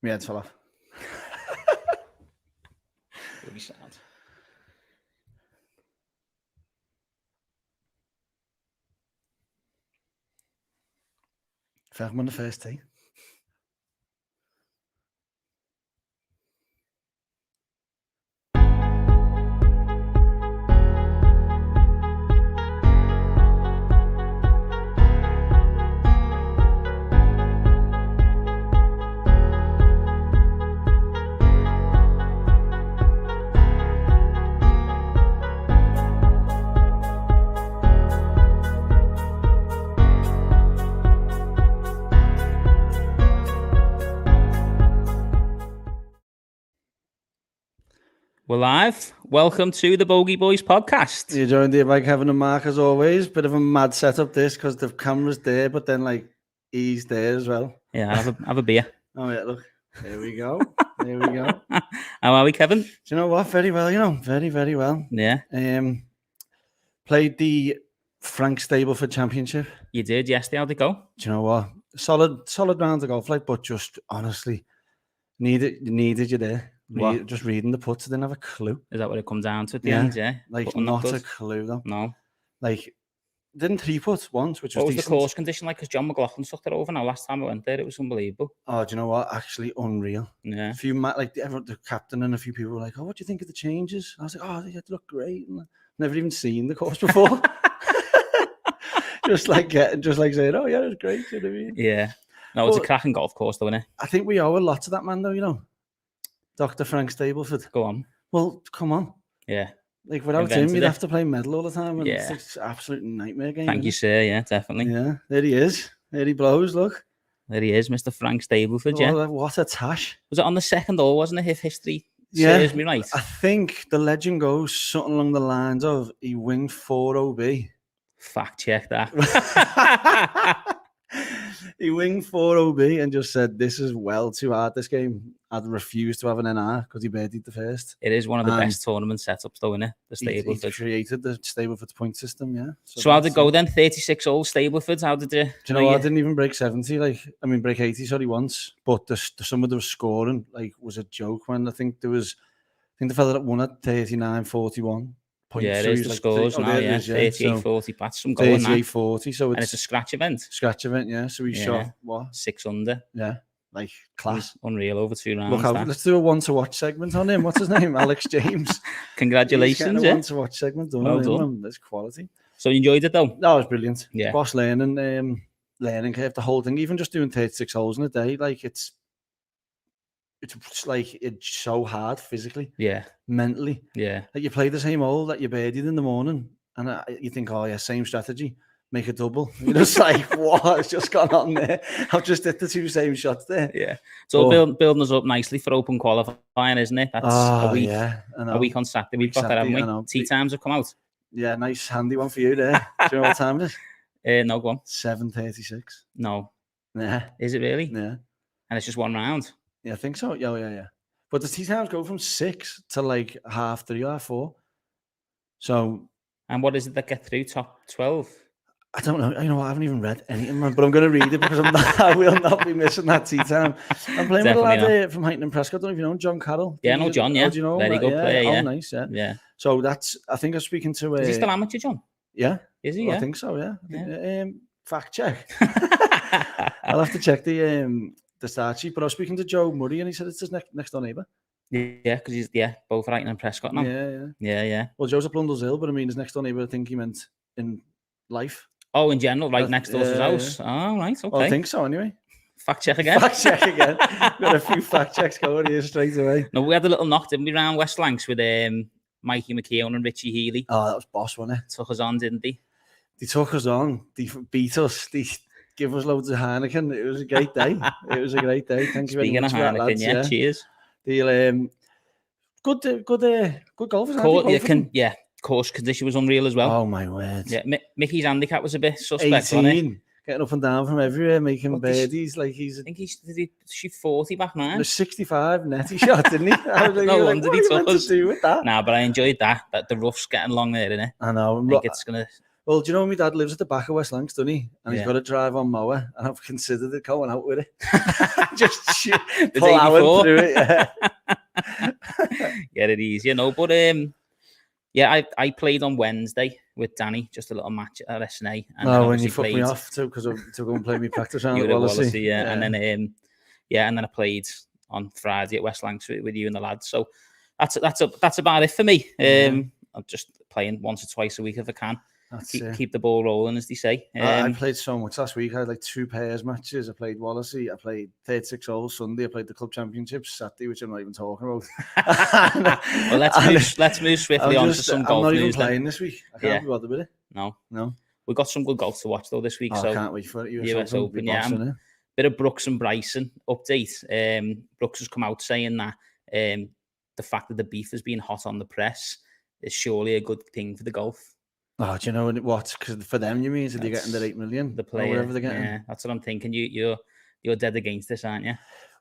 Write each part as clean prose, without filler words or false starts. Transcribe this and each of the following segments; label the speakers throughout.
Speaker 1: My head fell off.
Speaker 2: It'll be sad.
Speaker 1: Felt him on the first tee.
Speaker 2: We're live. Welcome to the Bogey Boys podcast.
Speaker 1: You're joined here by Kevin and Mark as always. Bit of a mad setup this because the camera's there, but then like he's there as well.
Speaker 2: Yeah, have a beer.
Speaker 1: Oh yeah, look. There we go. There we go.
Speaker 2: How are we, Kevin?
Speaker 1: Do you know what? Very well, very, very well.
Speaker 2: Yeah.
Speaker 1: Played the Frank Stableford Championship.
Speaker 2: You did yesterday. How'd it go?
Speaker 1: Do you know what? Solid round of golf, like, but just honestly, needed you there. Just reading the putts, I didn't have a clue.
Speaker 2: Is that what it comes down to at the end? Yeah.
Speaker 1: Like, not a clue though.
Speaker 2: No.
Speaker 1: Like, didn't 3-putt once, which was
Speaker 2: What was
Speaker 1: decent.
Speaker 2: the course condition like? Because John McLaughlin sucked it over now. Last time I went there, it was unbelievable.
Speaker 1: Oh, do you know what? Actually, unreal.
Speaker 2: Yeah.
Speaker 1: A few, the captain and a few people were like, "Oh, what do you think of the changes?" I was like, "Oh, they look great." And never even seen the course before. just like saying, "Oh yeah, it was great." You know what I mean?
Speaker 2: Yeah. No, it's a cracking golf course, though, isn't it?
Speaker 1: I think we owe a lot to that man, though. You know, Dr. Frank Stableford.
Speaker 2: Go on.
Speaker 1: Well, come on.
Speaker 2: Yeah.
Speaker 1: Like, without him, you'd have to play medal all the time. And it's an absolute nightmare game.
Speaker 2: Thank you, sir. Yeah, definitely.
Speaker 1: Yeah, there he is. There he blows, look.
Speaker 2: There he is, Mr. Frank Stableford, yeah.
Speaker 1: What a tash.
Speaker 2: Was it on the second hole, wasn't it, if history serves me right?
Speaker 1: I think the legend goes something along the lines of he winged 4 OB.
Speaker 2: Fact check that.
Speaker 1: He winged 4 OB and just said, "This is well too hard, this game. I'd refuse to have an NR because he birdied the first."
Speaker 2: It is one of the best tournament setups, though, isn't it? The Stableford.
Speaker 1: He created the Stableford point system, yeah.
Speaker 2: So how'd it go then? 36 old Stableford. How did it?
Speaker 1: Do you know what? I didn't even break 70. Break 80, sorry, once. But some of the scoring was a joke, man. I think the fella that won at 39-41.
Speaker 2: Yeah, it is the scores now, yeah. 38-40, that's some going,
Speaker 1: 38-40, so
Speaker 2: it's a scratch event.
Speaker 1: Yeah. So we shot, what?
Speaker 2: 6 under.
Speaker 1: Yeah, like, class.
Speaker 2: Unreal over 2 rounds.
Speaker 1: Look, let's do a one-to-watch segment on him. What's his name? Alex James.
Speaker 2: Congratulations,
Speaker 1: yeah. One-to-watch segment done.
Speaker 2: Well done.
Speaker 1: That's quality.
Speaker 2: So you enjoyed it, though?
Speaker 1: No, it was brilliant.
Speaker 2: Yeah.
Speaker 1: Boss learning curve, the whole thing. Even just doing 36 holes in a day, like, it's so hard physically, mentally, Like, you play the same hole that you birdied in the morning, and you think, "Oh yeah, same strategy, make a double." You're just like, "What has just gone on there? I've just hit the 2 same shots there."
Speaker 2: Yeah, so building us up nicely for open qualifying, isn't it? That's a week.
Speaker 1: Yeah, I know.
Speaker 2: A week on Saturday. We've got that, haven't we? Tee times have come out.
Speaker 1: Yeah, nice handy one for you there. Do you know what time it is?
Speaker 2: No, go on.
Speaker 1: 7:36.
Speaker 2: No.
Speaker 1: Yeah.
Speaker 2: Is it really?
Speaker 1: Yeah.
Speaker 2: And it's just 1 round.
Speaker 1: Yeah, I think so. Yeah. But the tee times go from 6 to like 3:30 or 4. So.
Speaker 2: And what is it that get through top 12?
Speaker 1: I don't know. You know, I haven't even read anything, man. But I'm going to read it because I will not be missing that tee time. I'm playing with a lad from Heighton and Prescott. I don't know if you know John Carroll.
Speaker 2: Yeah, I know John. Yeah,
Speaker 1: do you know
Speaker 2: very good player. Yeah.
Speaker 1: Oh, nice. Yeah.
Speaker 2: Yeah.
Speaker 1: So I think I'm speaking to.
Speaker 2: Is he still amateur, John?
Speaker 1: Yeah.
Speaker 2: Is he?
Speaker 1: Well,
Speaker 2: yeah.
Speaker 1: I think so. Yeah. Fact check. I'll have to check the start sheet, but I was speaking to Joe Murray and he said it's his next door neighbour.
Speaker 2: Yeah, because he's both Heighton and Prescott now.
Speaker 1: Yeah. Well, Joe's up Blundell's Hill, but I mean his next door neighbour, I think he meant in life.
Speaker 2: Oh, in general, right next door to his house. Yeah. Oh, right, okay.
Speaker 1: Well, I think so anyway.
Speaker 2: Fact check again.
Speaker 1: Got a few fact checks going here straight away.
Speaker 2: No, we had a little knock, didn't we, round West Lancs with Mikey McKeown and Richie Healy.
Speaker 1: Oh, that was boss, wasn't it?
Speaker 2: Took us on, didn't they?
Speaker 1: They took us on. They beat us. They give us loads of Heineken. It was a great day. Thank you very much for that, lads.
Speaker 2: Yeah, cheers.
Speaker 1: Good golfers.
Speaker 2: Course condition was unreal as well.
Speaker 1: Oh my word.
Speaker 2: Yeah, Mickey's handicap was a bit suspect,
Speaker 1: 18,
Speaker 2: wasn't it?
Speaker 1: Getting up and down from everywhere, making birdies. Like I
Speaker 2: think did he shoot 40 back nine?
Speaker 1: 65 net he shot, didn't he? I was like,
Speaker 2: no wonder he took us.
Speaker 1: To do with that?
Speaker 2: Nah, but I enjoyed that the rough's getting long there, isn't it?
Speaker 1: I know.
Speaker 2: I think it's gonna.
Speaker 1: Well, do you know my dad lives at the back of West Lancs, doesn't he? And he's got to drive on mower, and I've considered it going out with it. Just plowing through it. Yeah.
Speaker 2: Get it easier, no. But I played on Wednesday with Danny, just a little match at SNA.
Speaker 1: And when you fucked me off too, because to go and play me practice round at Wallasey.
Speaker 2: Yeah. And then and then I played on Friday at West Lancs with you and the lads. So that's about it for me. I'm just playing once or twice a week if I can. Keep the ball rolling, as they say.
Speaker 1: I played so much last week. I had like 2 pairs matches. I played Wallasey. I played 36 holes Sunday. I played the club championships Saturday, which I'm not even talking about.
Speaker 2: Well, let's move swiftly on to some golf news.
Speaker 1: I'm not even playing this week. I can't be bothered with it.
Speaker 2: No. We got some good golf to watch though this week. So
Speaker 1: I can't wait for it.
Speaker 2: US Open. Yeah. Bit of Brooks and Bryson update. Brooks has come out saying that the fact that the beef has been hot on the press is surely a good thing for the golf.
Speaker 1: Oh, do you know what? Because for them, you mean, they're getting their 8 million,
Speaker 2: the player,
Speaker 1: whatever they're getting.
Speaker 2: Yeah, that's what I'm thinking. You're dead against this, aren't you?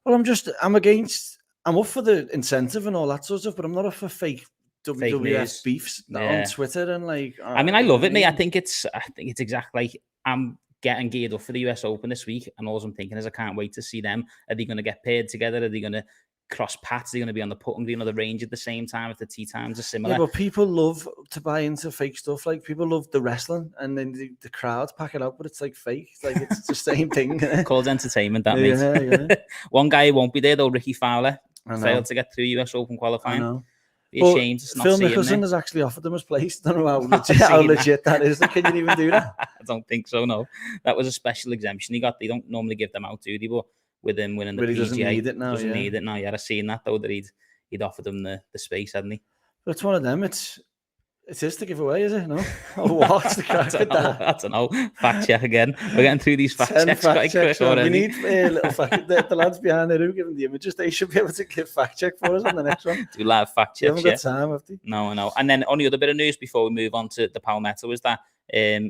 Speaker 1: Well, I'm up for the incentive and all that sort of stuff, but I'm not up for fake WWF beefs on Twitter and like.
Speaker 2: I mean, I love it, mate. I think it's exactly like I'm getting geared up for the US Open this week, and all I'm thinking is I can't wait to see them. Are they going to get paired together? Are they going to cross paths? Are they going to be on the putting green or the range at the same time if the tee times are similar?
Speaker 1: Yeah, but people love to buy into fake stuff. Like people love the wrestling, and then the crowds pack it up, but it's like fake. It's like it's the same thing.
Speaker 2: Called entertainment, that means.
Speaker 1: Yeah.
Speaker 2: One guy who won't be there though, Ricky Fowler, failed to get through US Open qualifying.
Speaker 1: I know.
Speaker 2: Be ashamed to not
Speaker 1: Phil
Speaker 2: see him
Speaker 1: Mickelson has actually offered him his place. Don't know how legit that is. Can you even do that?
Speaker 2: I don't think so. No, that was a special exemption he got. They don't normally give them out, do they? But with him winning the PGA,
Speaker 1: he doesn't need it now.
Speaker 2: Need it now. Yeah, I've seen that though, that he'd offered them the space, hadn't he?
Speaker 1: But it's one of them. It is to give away, is it? No. Oh, what's the crack with that?
Speaker 2: I don't know. Fact check again. We're getting through these fact checks quite quick already.
Speaker 1: We need a little fact. The lads behind the room giving the images. They should be able to give fact check for us on the next one.
Speaker 2: Do live fact checks.
Speaker 1: You haven't got time, have they?
Speaker 2: No, I know. And then only other bit of news before we move on to the Palmetto is that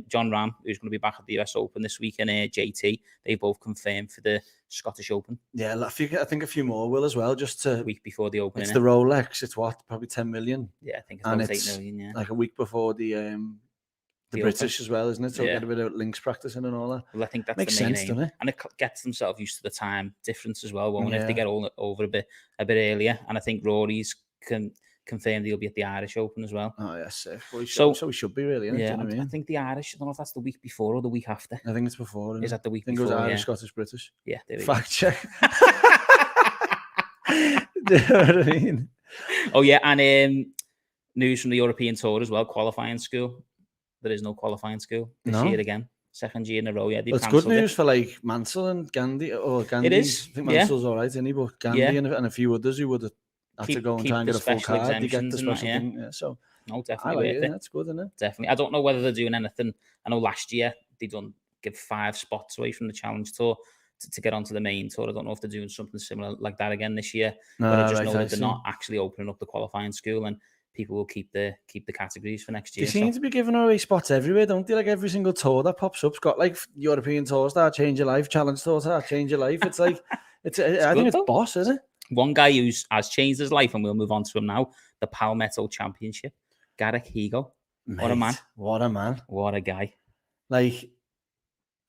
Speaker 2: John Ram, who's going to be back at the US Open this week, and JT, they both confirmed for the Scottish Open.
Speaker 1: Yeah, I think a few more will as well, just to...
Speaker 2: A week before the Open,
Speaker 1: It's the Rolex, it's what? Probably 10 million?
Speaker 2: Yeah, I think it's about 8 million, yeah.
Speaker 1: Like a week before the British as well, isn't it? So get a bit of links practicing and all that.
Speaker 2: Well, I think that's
Speaker 1: makes
Speaker 2: the main
Speaker 1: sense,
Speaker 2: aim.
Speaker 1: Doesn't it?
Speaker 2: And it gets themselves used to the time difference as well, won't it? If they get all over a bit earlier. And I think Rory's confirmed he'll be at the Irish Open as well.
Speaker 1: Oh, yes. Sick. Well, so we should be really.
Speaker 2: Yeah, I think the Irish, I don't know if that's the week before or the week after.
Speaker 1: I think it's before.
Speaker 2: Is that the week
Speaker 1: before? I think it was Irish, Scottish, British.
Speaker 2: Yeah, there we
Speaker 1: Fact check. Do you know what I mean?
Speaker 2: Oh, yeah, and news from the European Tour as well, qualifying school. There is no qualifying school this year again. Second year in a row, yeah.
Speaker 1: It's good news for like Mansell and Gandhi. Gandhi.
Speaker 2: It is.
Speaker 1: I think Mansell's all right, isn't he? But Gandhi and a few others who would have had to go and try and get a full card to get the special thing. Yeah, so
Speaker 2: no, definitely worth it.
Speaker 1: That's good, isn't it?
Speaker 2: Definitely. I don't know whether they're doing anything. I know last year they give 5 spots away from the Challenge Tour to get onto the main tour. I don't know if they're doing something similar like that again this year. But I just know that they're not actually opening up the qualifying school, and people will keep the categories for next year.
Speaker 1: They seem to be giving away spots everywhere, don't they? Like every single tour that pops up's got like European Tour Star, Change Your Life, Challenge Tour Star, Change Your Life. It's like I think it's boss, isn't it?
Speaker 2: One guy who has changed his life, and we'll move on to him now, the Palmetto Championship. Garrick Hego. What a man.
Speaker 1: What a man.
Speaker 2: What a guy.
Speaker 1: Like,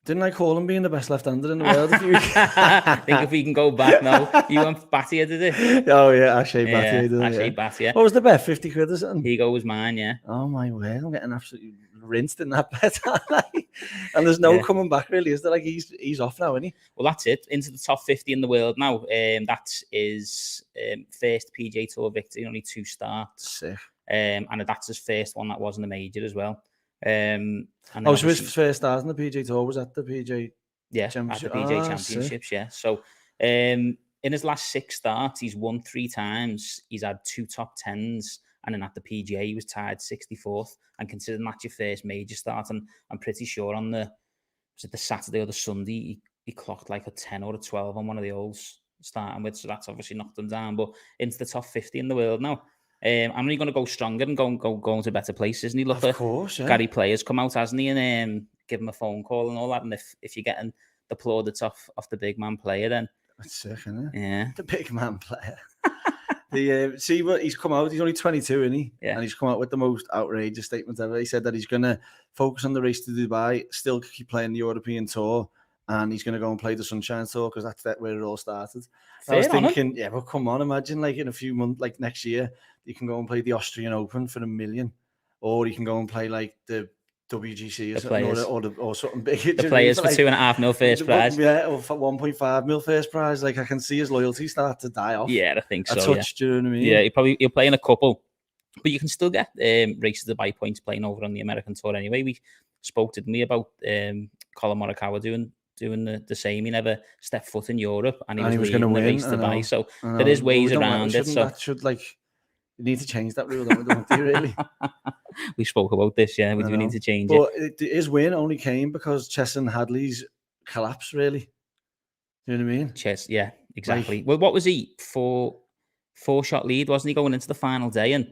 Speaker 1: didn't I call him being the best left-hander in the world?
Speaker 2: I think if we can go back now, you went Battier, did it?
Speaker 1: Oh, yeah, Ashley Battier.
Speaker 2: Ashley Battier.
Speaker 1: What was the bet? 50 quid or something?
Speaker 2: Hego was mine, yeah.
Speaker 1: Oh, my word. I'm getting absolutely rinsed in that bet, and there's no coming back, really, is there? Like, he's off now, isn't he?
Speaker 2: Well, that's it. Into the top 50 in the world now. That is first PGA Tour victory, only 2 starts.
Speaker 1: Sick.
Speaker 2: And that's his first one that wasn't a major as well.
Speaker 1: And so his first start in the PGA Tour was at the PGA
Speaker 2: Championship? At the PGA Championships, yeah. So in his last 6 starts, he's won 3 times. He's had 2 top 10s. And then at the PGA, he was tied 64th. And considering that's your first major start, and I'm pretty sure on the Saturday or the Sunday, he clocked like a 10 or a 12 on one of the holes starting with. So that's obviously knocked him down. But into the top 50 in the world now. I'm only going to go stronger and go into better places. And he looked at Gary Players come out, hasn't he? And give him a phone call and all that. And if you're getting the plaudits off the big man player, then
Speaker 1: that's sick, isn't it?
Speaker 2: Yeah,
Speaker 1: the big man player. See what he's come out. He's only 22, isn't he?
Speaker 2: Yeah.
Speaker 1: And he's come out with the most outrageous statement ever. He said that he's going to focus on the race to Dubai, still keep playing the European Tour, and he's going to go and play the Sunshine Tour because that's where it all started. I was thinking, yeah, well, come on, imagine like in a few months, like next year, you can go and play the Austrian Open for $1 million, or you can go and play like the WGC or something, or something big.
Speaker 2: The players for like, $2.5 million first prize.
Speaker 1: Yeah, or for 1.5 million first prize. Like I can see his loyalty start to die off.
Speaker 2: Yeah, I think so.
Speaker 1: Do you know what I mean?
Speaker 2: Yeah, he'll play in a couple, but you can still get races to buy points playing over on the American Tour anyway. We spoke to me about Colin Morikawa doing the same. He never stepped foot in Europe, and he was going to win the race to buy. So there is ways around it. So
Speaker 1: that should you need to change that rule, don't you? Really?
Speaker 2: We spoke about this. Yeah, we do need to change
Speaker 1: it. But his win only came because Chesson Hadley's collapse. Really, you know what I mean?
Speaker 2: Yeah, exactly. Well, what was he for? 4-shot lead, wasn't he, going into the final day and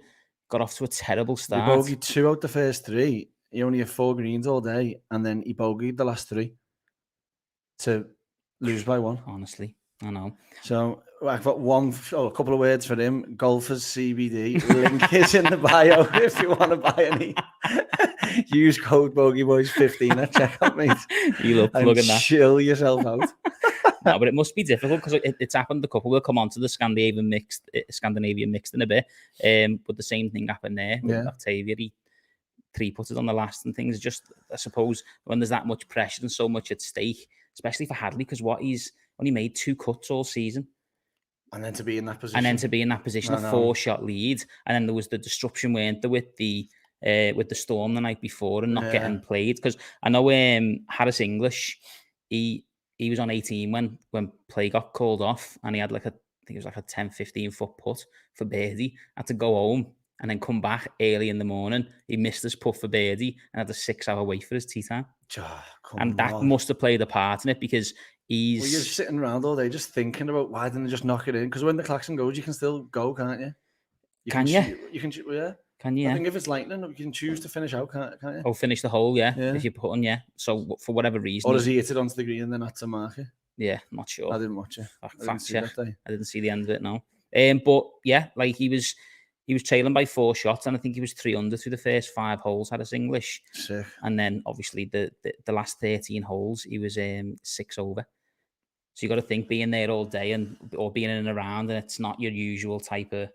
Speaker 2: got off to a terrible start?
Speaker 1: He bogeyed 2 out the first 3. He only had 4 greens all day, and then he bogeyed the last 3 to lose by 1.
Speaker 2: Honestly, I know.
Speaker 1: So I've got a couple of words for him. Golfers CBD. Link is in the bio if you want to buy any. Use code Bogey Boys 15 at checkout, mate.
Speaker 2: You love plugging that.
Speaker 1: Chill yourself out.
Speaker 2: No, but it must be difficult because it's happened. A couple will come on to the Scandinavian mixed in a bit. But the same thing happened there with Octavia. He 3-putted on the last and things. Just, I suppose, when there's that much pressure and so much at stake, especially for Hadley, because he's only made 2 cuts all season.
Speaker 1: And then to be in that position.
Speaker 2: A 4-shot lead. And then there was the disruption, weren't there, with the storm the night before and not getting played. Because I know Harris English, he was on 18 when play got called off, and he had I think it was like a 10-15 foot putt for birdie. Had to go home and then come back early in the morning. He missed his putt for birdie and had a 6-hour wait for his tee time. That must have played a part in it because you're
Speaker 1: sitting around all day just thinking about why didn't they just knock it in? Because when the klaxon goes, you can still go, can't you? You can, yeah.
Speaker 2: Can you?
Speaker 1: I think if it's lightning, you can choose to finish out, can't you?
Speaker 2: Oh, finish the hole, yeah. If you put on, yeah. So for whatever reason,
Speaker 1: or does he hit it onto the green and then not to mark it?
Speaker 2: Yeah, not sure.
Speaker 1: I didn't watch it.
Speaker 2: Fact check. I didn't see the end of it. No. But yeah, like he was trailing by 4 shots, and I think he was 3 under through the first 5 holes. Harris English.
Speaker 1: Sick.
Speaker 2: And then obviously the last 13 holes, he was 6 over. So you got to think being there all day or being in and around, and it's not your usual type of.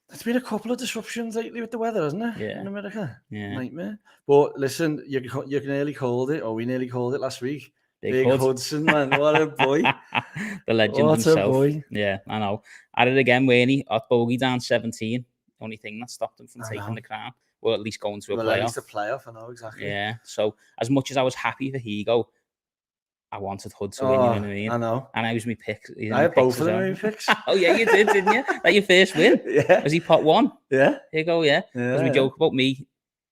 Speaker 1: There's been a couple of disruptions lately with the weather, hasn't it?
Speaker 2: Yeah.
Speaker 1: In America.
Speaker 2: Yeah.
Speaker 1: Nightmare. But listen, you nearly called it, or we nearly called it last week. Big Hudson, man. What a boy.
Speaker 2: The legend himself. A boy. Yeah, I know. At it again, Wayne, at bogey down 17. Only thing that stopped him from taking the crown. Well, at least going to a playoff.
Speaker 1: At least a playoff, I know, exactly.
Speaker 2: Yeah. So as much as I was happy for Higo, I wanted Hud to win, you know what I mean?
Speaker 1: I know.
Speaker 2: And I was my pick.
Speaker 1: I had both of them in my picks.
Speaker 2: Oh, yeah, you did, didn't you? That your first win?
Speaker 1: Yeah.
Speaker 2: Was he pot 1?
Speaker 1: Yeah.
Speaker 2: Here you go, yeah. Because we joke about me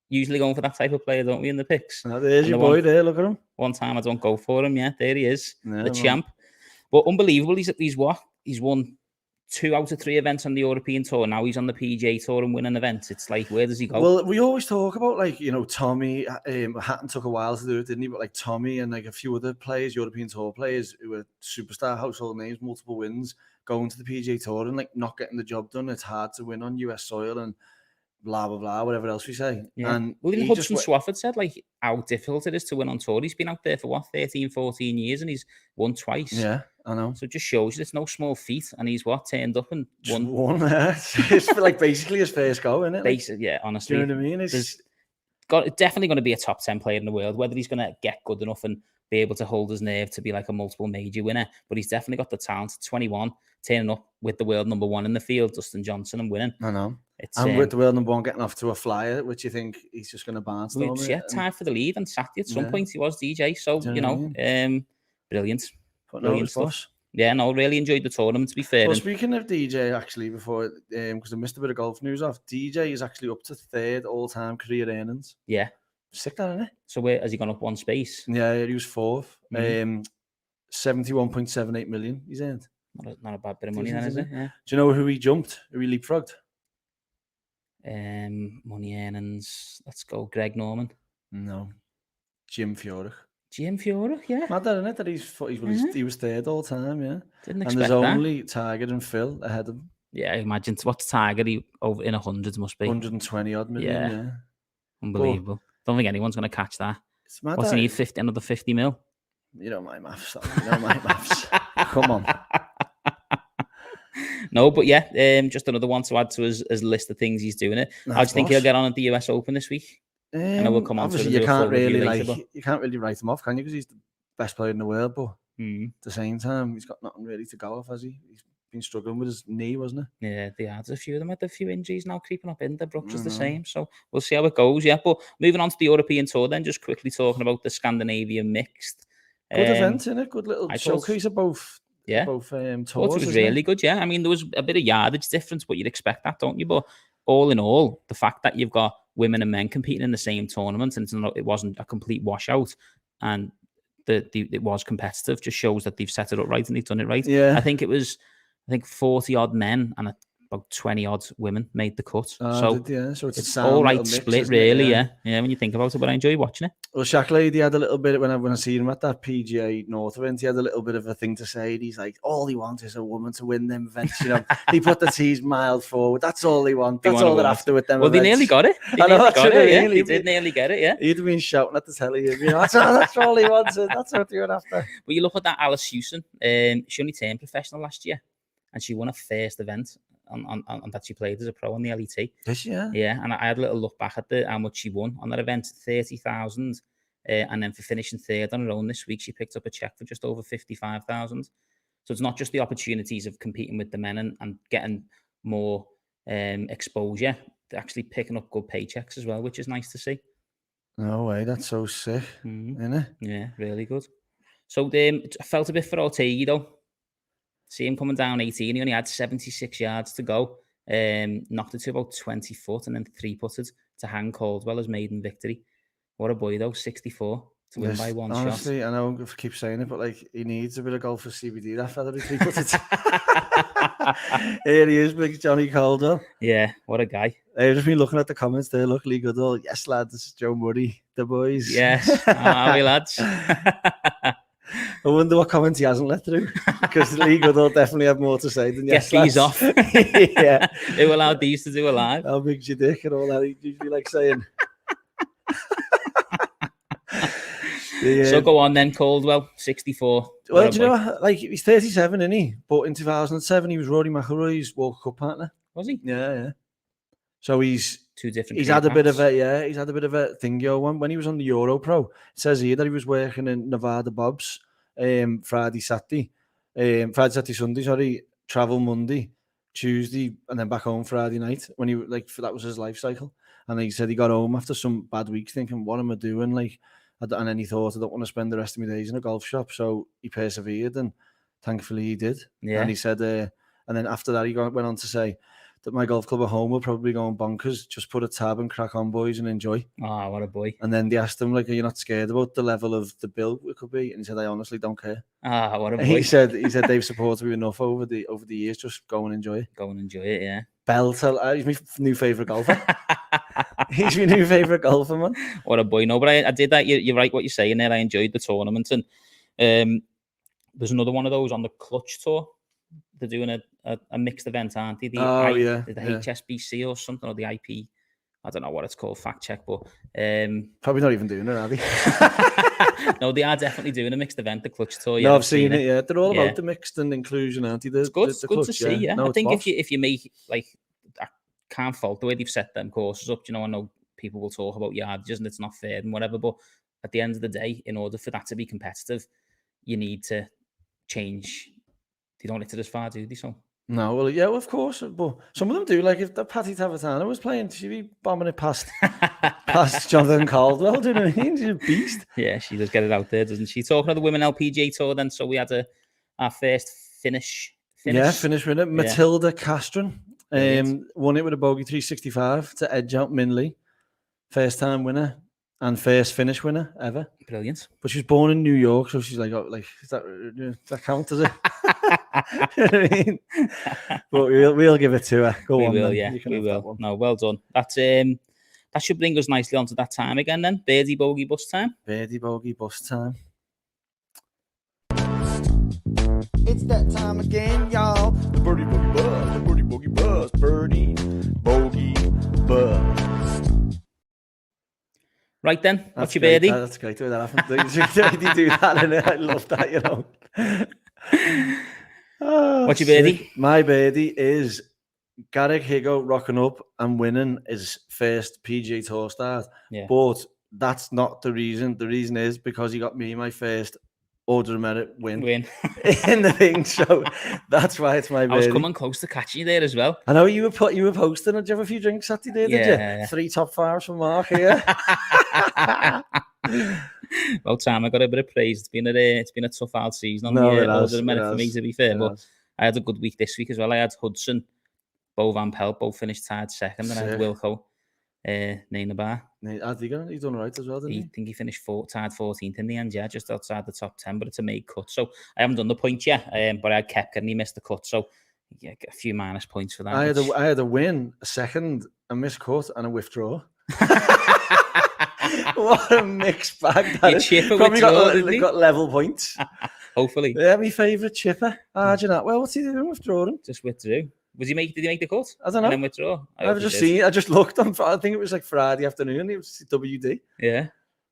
Speaker 2: usually going for that type of player, don't we, in the picks?
Speaker 1: No, there's your boy there, look at him.
Speaker 2: One time I don't go for him, yeah. There he is, the champ. But unbelievable, he's won 2 out of 3 events on the European Tour. Now he's on the PGA Tour and winning events. It's like, where does he go?
Speaker 1: Well, we always talk about, Tommy. Hatton took a while to do it, didn't he? But Tommy and a few other players, European Tour players, who were superstar household names, multiple wins, going to the PGA Tour and not getting the job done. It's hard to win on US soil and blah blah blah, whatever else we say.
Speaker 2: Yeah. And even Hudson Swafford said how difficult it is to win on tour. He's been out there for 13, 14 years and he's won twice.
Speaker 1: Yeah, I know.
Speaker 2: So it just shows you it's no small feat, and he's turned up and
Speaker 1: won. It's basically his first go, isn't it?
Speaker 2: Basically, yeah, honestly.
Speaker 1: Do you know what I mean?
Speaker 2: It's definitely going to be a top 10 player in the world. Whether he's going to get good enough and be able to hold his nerve to be a multiple major winner, but he's definitely got the talent. 21, turning up with the world number 1 in the field, Dustin Johnson, and winning.
Speaker 1: I know. And with the world number 1 getting off to a flyer, which you think he's just going to barnstorm it.
Speaker 2: Yeah, tied for the lead and sat at some point he was DJ. So, brilliant. Brilliant stuff. Yeah, no, really enjoyed the tournament, to be fair.
Speaker 1: Well, speaking of DJ, actually, before, because I missed a bit of golf news off, DJ is actually up to 3rd all-time career earnings.
Speaker 2: Yeah.
Speaker 1: Sick, that, isn't it?
Speaker 2: So where has he gone up 1 space?
Speaker 1: Yeah, he was 4th. 71.78 million he's earned.
Speaker 2: Not a bad bit of money then, is it? Yeah.
Speaker 1: Do you know who he jumped? Who he leapfrogged?
Speaker 2: Money earnings. Let's go. Greg Norman.
Speaker 1: No. Jim Furyk.
Speaker 2: Jim Furyk, yeah.
Speaker 1: Mad, isn't it? That he was 3rd all time, yeah.
Speaker 2: Didn't expect that.
Speaker 1: And there's only Tiger and Phil ahead of him.
Speaker 2: Yeah, imagine what's Tiger over in 100s must be
Speaker 1: 120 odd million. Yeah.
Speaker 2: Unbelievable. Don't think anyone's going to catch that.
Speaker 1: It's mad.
Speaker 2: What's he need? Another 50 mil?
Speaker 1: You know my maths. You know my maths. Come on.
Speaker 2: No, but yeah, just another one to add to his list of things he's doing it. How do you think he'll get on at the US Open this week? I know we'll come on to it.
Speaker 1: You can't really write him off, can you? Because he's the best player in the world, but at the same time, he's got nothing really to go off, has he? He's been struggling with his knee, wasn't he?
Speaker 2: Yeah, there's a few of them had a few injuries now creeping up in. The Brooks is the same, so we'll see how it goes. Yeah, but moving on to the European Tour, then just quickly talking about the Scandinavian mixed.
Speaker 1: Good event, innit? Good little showcase of both.
Speaker 2: Yeah,
Speaker 1: both tours.
Speaker 2: It was really good. Yeah, I mean there was a bit of yardage difference, but you'd expect that, don't you? But all in all, the fact that you've got women and men competing in the same tournament and it wasn't a complete washout, and it was competitive, just shows that they've set it up right and they've done it right.
Speaker 1: Yeah,
Speaker 2: I think 40 odd men and about 20 odd women made the cut. So it's all right split, really. Yeah, when you think about it. But I enjoy watching it.
Speaker 1: Well, Shaq Lady had a little bit when I see him at that PGA North event. He had a little bit of a thing to say. He's like, all he wants is a woman to win them events. You know, he put the tees mild forward. That's all they want. That's all they're after with them.
Speaker 2: Well, they nearly got it. They did nearly get it. Yeah,
Speaker 1: he'd have been shouting at the telly. You know, that's all he wants. That's what they were after.
Speaker 2: But you look at that Alice Hewson. She only turned professional last year, and she won her first event on that she played as a pro on the LET.
Speaker 1: Did she?
Speaker 2: Yeah, and I had a little look back at how much she won on that event, 30,000, and then for finishing third on her own this week, she picked up a check for just over 55,000. So it's not just the opportunities of competing with the men and getting more exposure, they're actually picking up good paychecks as well, which is nice to see.
Speaker 1: No way, that's so sick, isn't it?
Speaker 2: Yeah, really good. So I felt a bit for Ortega though. See him coming down 18. He only had 76 yards to go. Knocked it to about 20 foot and then 3-putted to hang Caldwell as maiden victory. What a boy though, 64 to win by one shot.
Speaker 1: Honestly, I know I keep saying it, but like he needs a bit of golf for CBD. That fella be 3-putted. Here he is, big Johnny Caldwell.
Speaker 2: Yeah, what a guy.
Speaker 1: I've just been looking at the comments there. Luckily good all. Yes, lads, Joe Murray, the boys.
Speaker 2: Yes, are we lads?
Speaker 1: I wonder what comments he hasn't let through, because Lee Goodall definitely have more to say than
Speaker 2: yes. He's off.
Speaker 1: Yeah,
Speaker 2: who allowed these to do a live?
Speaker 1: How big's your dick and all that? He usually like saying.
Speaker 2: So go on then, Caldwell, 64.
Speaker 1: Well, do you know, like he's 37, isn't he? But in 2007, he was Rory McIlroy's World Cup partner.
Speaker 2: Was he?
Speaker 1: Yeah. So he's
Speaker 2: two different.
Speaker 1: He's had a bit of a thing, when he was on the Euro Pro. It says here that he was working in Nevada Bob's Friday, Saturday, Sunday. Sorry, travel Monday, Tuesday, and then back home Friday night. When he that was his life cycle. And he said he got home after some bad weeks, thinking, "What am I doing?" And then he thought, "I don't want to spend the rest of my days in a golf shop." So he persevered, and thankfully he did. Yeah. And he said, and then after that, he went on to say that my golf club at home will probably be going bonkers. Just put a tab and crack on, boys, and enjoy.
Speaker 2: Oh, what a boy.
Speaker 1: And then they asked him, like, are you not scared about the level of the bill it could be? And he said, I honestly don't care.
Speaker 2: Ah, what a boy.
Speaker 1: He said they've supported me enough over the years. Just go and enjoy it.
Speaker 2: Go and enjoy it, yeah.
Speaker 1: He's my new favourite golfer. He's my new favourite golfer, man.
Speaker 2: What a boy. No, but I did that. You're right what you're saying there. I enjoyed the tournament. And there's another one of those on the Clutch Tour. They're doing a mixed event, aren't they? The HSBC or something, or the IP. I don't know what it's called, fact check, but
Speaker 1: probably not even doing it, are they?
Speaker 2: No, they are definitely doing a mixed event, the Clutch Tour.
Speaker 1: No, I've seen it. Yeah, they're all about the mixed and inclusion, aren't they?
Speaker 2: It's good. It's good
Speaker 1: Clutch,
Speaker 2: to see. Yeah, no, I think
Speaker 1: boss.
Speaker 2: if you make I can't fault the way they've set them courses up. You know, I know people will talk about yardages and it's not fair and whatever, but at the end of the day, in order for that to be competitive, you need to change. They don't hit it as far, do they? So
Speaker 1: no, well, yeah, of course, but some of them do. Like if Patty Tavatana was playing, she'd be bombing it past Jonathan Caldwell. Do you know what I mean? She's a beast.
Speaker 2: Yeah, she does get it out there, doesn't she? Talking of the Women LPGA Tour, then, so we had our first finish.
Speaker 1: Yeah, finish winner, Matilda Castron. Won it with a bogey 365 to edge out Minley. First time winner and first finish winner ever.
Speaker 2: Brilliant.
Speaker 1: But she was born in New York, so she's like, does that count as it? You know what I mean? But we'll give it to her.
Speaker 2: We will. No, well done. That's that should bring us nicely onto that time again then. Birdie bogey bus time.
Speaker 1: Birdie bogey bus time.
Speaker 3: It's that time again, y'all. The birdie bogey bus, the birdie
Speaker 1: bogey bust, birdie, bogey bust.
Speaker 2: Right then, what's your
Speaker 1: great.
Speaker 2: birdie?
Speaker 1: That's great the way that happened. You do that, and I love that, you know.
Speaker 2: What's your birdie?
Speaker 1: Sick. My birdie is Garrick Higo rocking up and winning his first PGA Tour start.
Speaker 2: Yeah.
Speaker 1: But that's not the reason. The reason is because he got me my first Order of Merit win in the thing. So that's why it's my birdie.
Speaker 2: I was coming close to catching you there as well.
Speaker 1: I know you were posting. Did you have a few drinks Saturday? Did you? 3 top 5s from Mark here.
Speaker 2: Well, time I got a bit of praise. It's been a tough out season on the Order of Merit for me, to be fair. But I had a good week this week as well. I had Hudson, Bo Van Pelt, both finished tied second, and I had Wilco, Nainabar.
Speaker 1: He's done right as well, didn't he?
Speaker 2: I think he finished tied 14th in the end, yeah, just outside the top 10, but it's a made cut. So I haven't done the point yet, but I had Kepka and he missed the cut. So yeah, get a few minus points for that.
Speaker 1: I had a win, a second, a missed cut, and a withdraw. What a mixed bag that is.
Speaker 2: Chipper
Speaker 1: probably got level points.
Speaker 2: Hopefully.
Speaker 1: Yeah, my favourite chipper. Well, what's he doing withdrawing?
Speaker 2: Just withdrew. Did he make the cut?
Speaker 1: I don't know.
Speaker 2: And then withdraw?
Speaker 1: I just looked on, I think it was like Friday afternoon. It was WD.
Speaker 2: Yeah.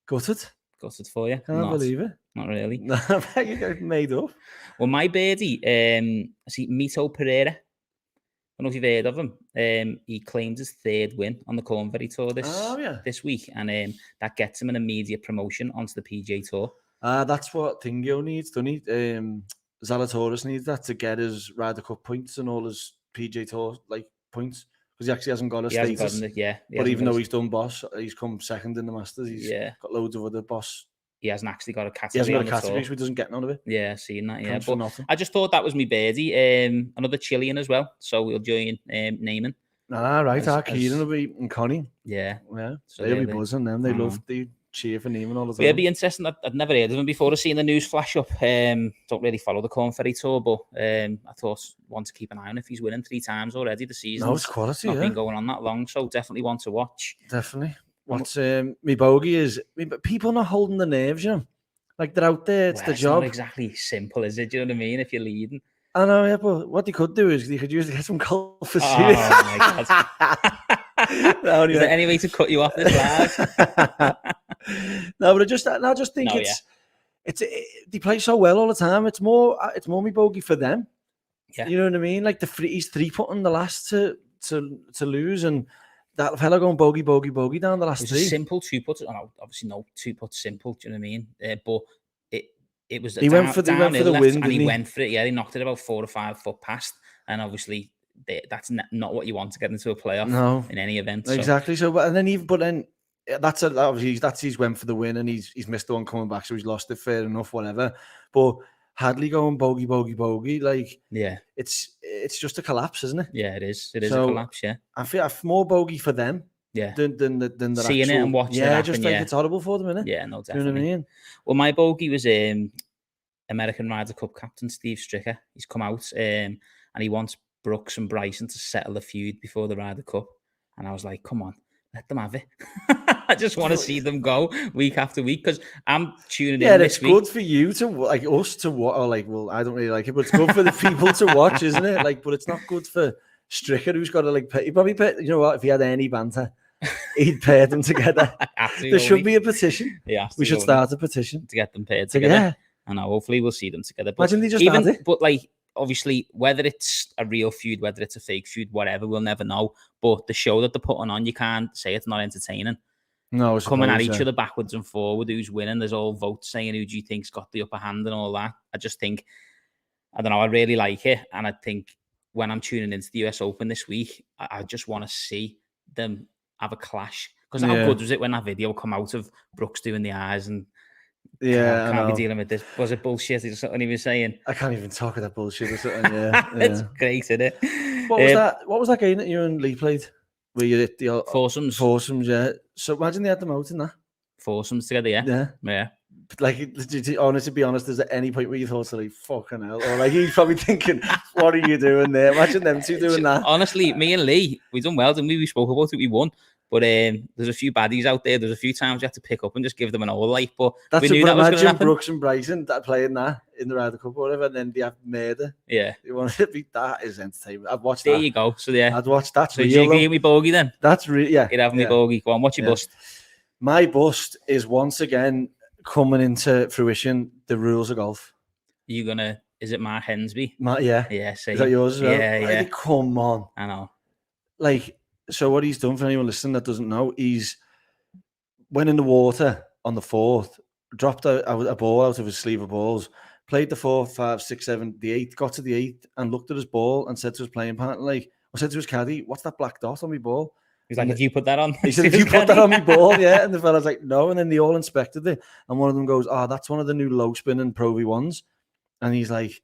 Speaker 1: Gutted
Speaker 2: for you.
Speaker 1: Can't believe it.
Speaker 2: Not really.
Speaker 1: You got made up.
Speaker 2: Well, my birdie, I see Mito Pereira. I don't know if you've heard of him. He claimed his 3rd win on the Corn Ferry Tour this week, and that gets him an immediate promotion onto the PGA Tour.
Speaker 1: That's what Thingio needs, doesn't he? Zalatoris needs that to get his Ryder Cup points and all his PGA Tour points, because he actually hasn't got a status. But even though he's done boss, he's come second in the Masters. He's got loads of other boss.
Speaker 2: He hasn't actually got a category.
Speaker 1: He hasn't got a category, so he doesn't get none of it.
Speaker 2: Yeah, seeing that. Yeah, but I just thought that was me birdie. Another Chilean as well, so we'll join Neyman.
Speaker 1: Right. Kieran will be and Connie.
Speaker 2: Yeah.
Speaker 1: So they'll be buzzing them. They love the cheer for Neiman all the time.
Speaker 2: It'd be interesting. I'd never heard of him before. I've seen the news flash up. Don't really follow the Corn Ferry Tour, but I want to keep an eye on if he's winning 3 times already the season.
Speaker 1: No, it's quality.
Speaker 2: Not been going on that long, so definitely want to watch.
Speaker 1: Definitely. What's me bogey is people not holding the nerves, you know. Like they're out there, it's the job.
Speaker 2: It's not exactly simple, is it? Do you know what I mean? If you're leading.
Speaker 1: I know, yeah, but what they could do is they could use to get some golfers.
Speaker 2: Oh my God! Is there any way to cut you off this live?
Speaker 1: No, but I just think they play so well all the time. It's more me bogey for them.
Speaker 2: Yeah,
Speaker 1: you know what I mean. Like he's 3-putting the last to lose, and that fella going bogey down the last 3.
Speaker 2: Simple 2-putt. Oh, obviously no 2-putt simple. Do you know what I mean? But it was
Speaker 1: he went for the win,
Speaker 2: and he went for it. Yeah, he knocked it about 4 or 5 foot past, and obviously that's not what you want to get into a playoff in any event.
Speaker 1: Exactly. So, but then that's he's went for the win, and he's missed the one coming back, so he's lost it. Fair enough, whatever. But Hadley going bogey, like it's just a collapse, isn't it?
Speaker 2: Yeah, it is. It is a collapse. Yeah,
Speaker 1: I feel more bogey for them.
Speaker 2: Yeah,
Speaker 1: than the
Speaker 2: seeing
Speaker 1: actual,
Speaker 2: it and watching.
Speaker 1: Yeah,
Speaker 2: it
Speaker 1: just like it's horrible for them, innit?
Speaker 2: Yeah, no, definitely.
Speaker 1: You know what I mean?
Speaker 2: Well, my bogey was American Ryder Cup captain Steve Stricker. He's come out and he wants Brooks and Bryson to settle the feud before the Ryder Cup, and I was like, come on, let them have it. I just want to see them go week after week, because I'm tuning in. Yeah,
Speaker 1: it's good for you to like us to watch. Or like, well, I don't really like it, but it's good for the people to watch, isn't it? Like, but it's not good for Stricker, who's got to like pay. He probably pay, you know what? If he had any banter, he'd pair them together. There should be a petition. We should start a petition
Speaker 2: to get them paired together. Yeah. And hopefully we'll see them together. But
Speaker 1: imagine they just had it.
Speaker 2: But like, obviously, whether it's a real feud, whether it's a fake feud, whatever, we'll never know. But the show that they're putting on, you can't say it's not entertaining.
Speaker 1: No, it's
Speaker 2: coming at each other backwards and forward, who's winning? There's all votes saying who do you think's got the upper hand and all that. I just think, I don't know, I really like it, and I think when I'm tuning into the US Open this week, I just want to see them have a clash. Because how good was it when that video come out of Brooks doing the eyes and can't be dealing with this? Was it bullshit or something he was saying?
Speaker 1: I can't even talk of that bullshit or something.
Speaker 2: It's great, isn't it?
Speaker 1: What was that game that you and Lee played? Where you did the foursomes, yeah. So imagine they had them out in that
Speaker 2: foursomes together, yeah.
Speaker 1: Like, to be honest, is there any point where you thought, like, fucking hell, or like he's probably thinking, what are you doing there? Imagine them two doing that.
Speaker 2: Honestly, me and Lee, we done well, didn't we? We spoke about it, we won. But there's a few baddies out there. There's a few times you have to pick up and just give them an old life. But
Speaker 1: that's
Speaker 2: we knew that was going to happen.
Speaker 1: Brooks and Bryson that playing that in the Ryder Cup or whatever, and then they have murder.
Speaker 2: Yeah.
Speaker 1: You want to beat that is entertainment. I've watched
Speaker 2: there
Speaker 1: that.
Speaker 2: You go. So yeah.
Speaker 1: I'd watch that.
Speaker 2: So you agree with me bogey then?
Speaker 1: That's real. Yeah.
Speaker 2: You'd have me bogey. Go on, what's your bust?
Speaker 1: My bust is once again coming into fruition. The rules of golf.
Speaker 2: You gonna? Is it Mark Hensby?
Speaker 1: Yeah.
Speaker 2: Same.
Speaker 1: Is that yours as well?
Speaker 2: Yeah.
Speaker 1: Come on.
Speaker 2: I know.
Speaker 1: Like, so what he's done, for anyone listening that doesn't know, he's went in the water on the 4th, dropped a ball out of his sleeve of balls, played the 4, 5, 6, 7, the 8, got to the 8th, and looked at his ball and said to his playing partner, said to his caddy, "What's that black dot on my ball?"
Speaker 2: He's like, "If you put that on,"
Speaker 1: he said, "If you put that on my ball, yeah." And the fella's like, "No." And then they all inspected it, and one of them goes, "Oh, that's one of the new low spinning Pro V1s," and he's like,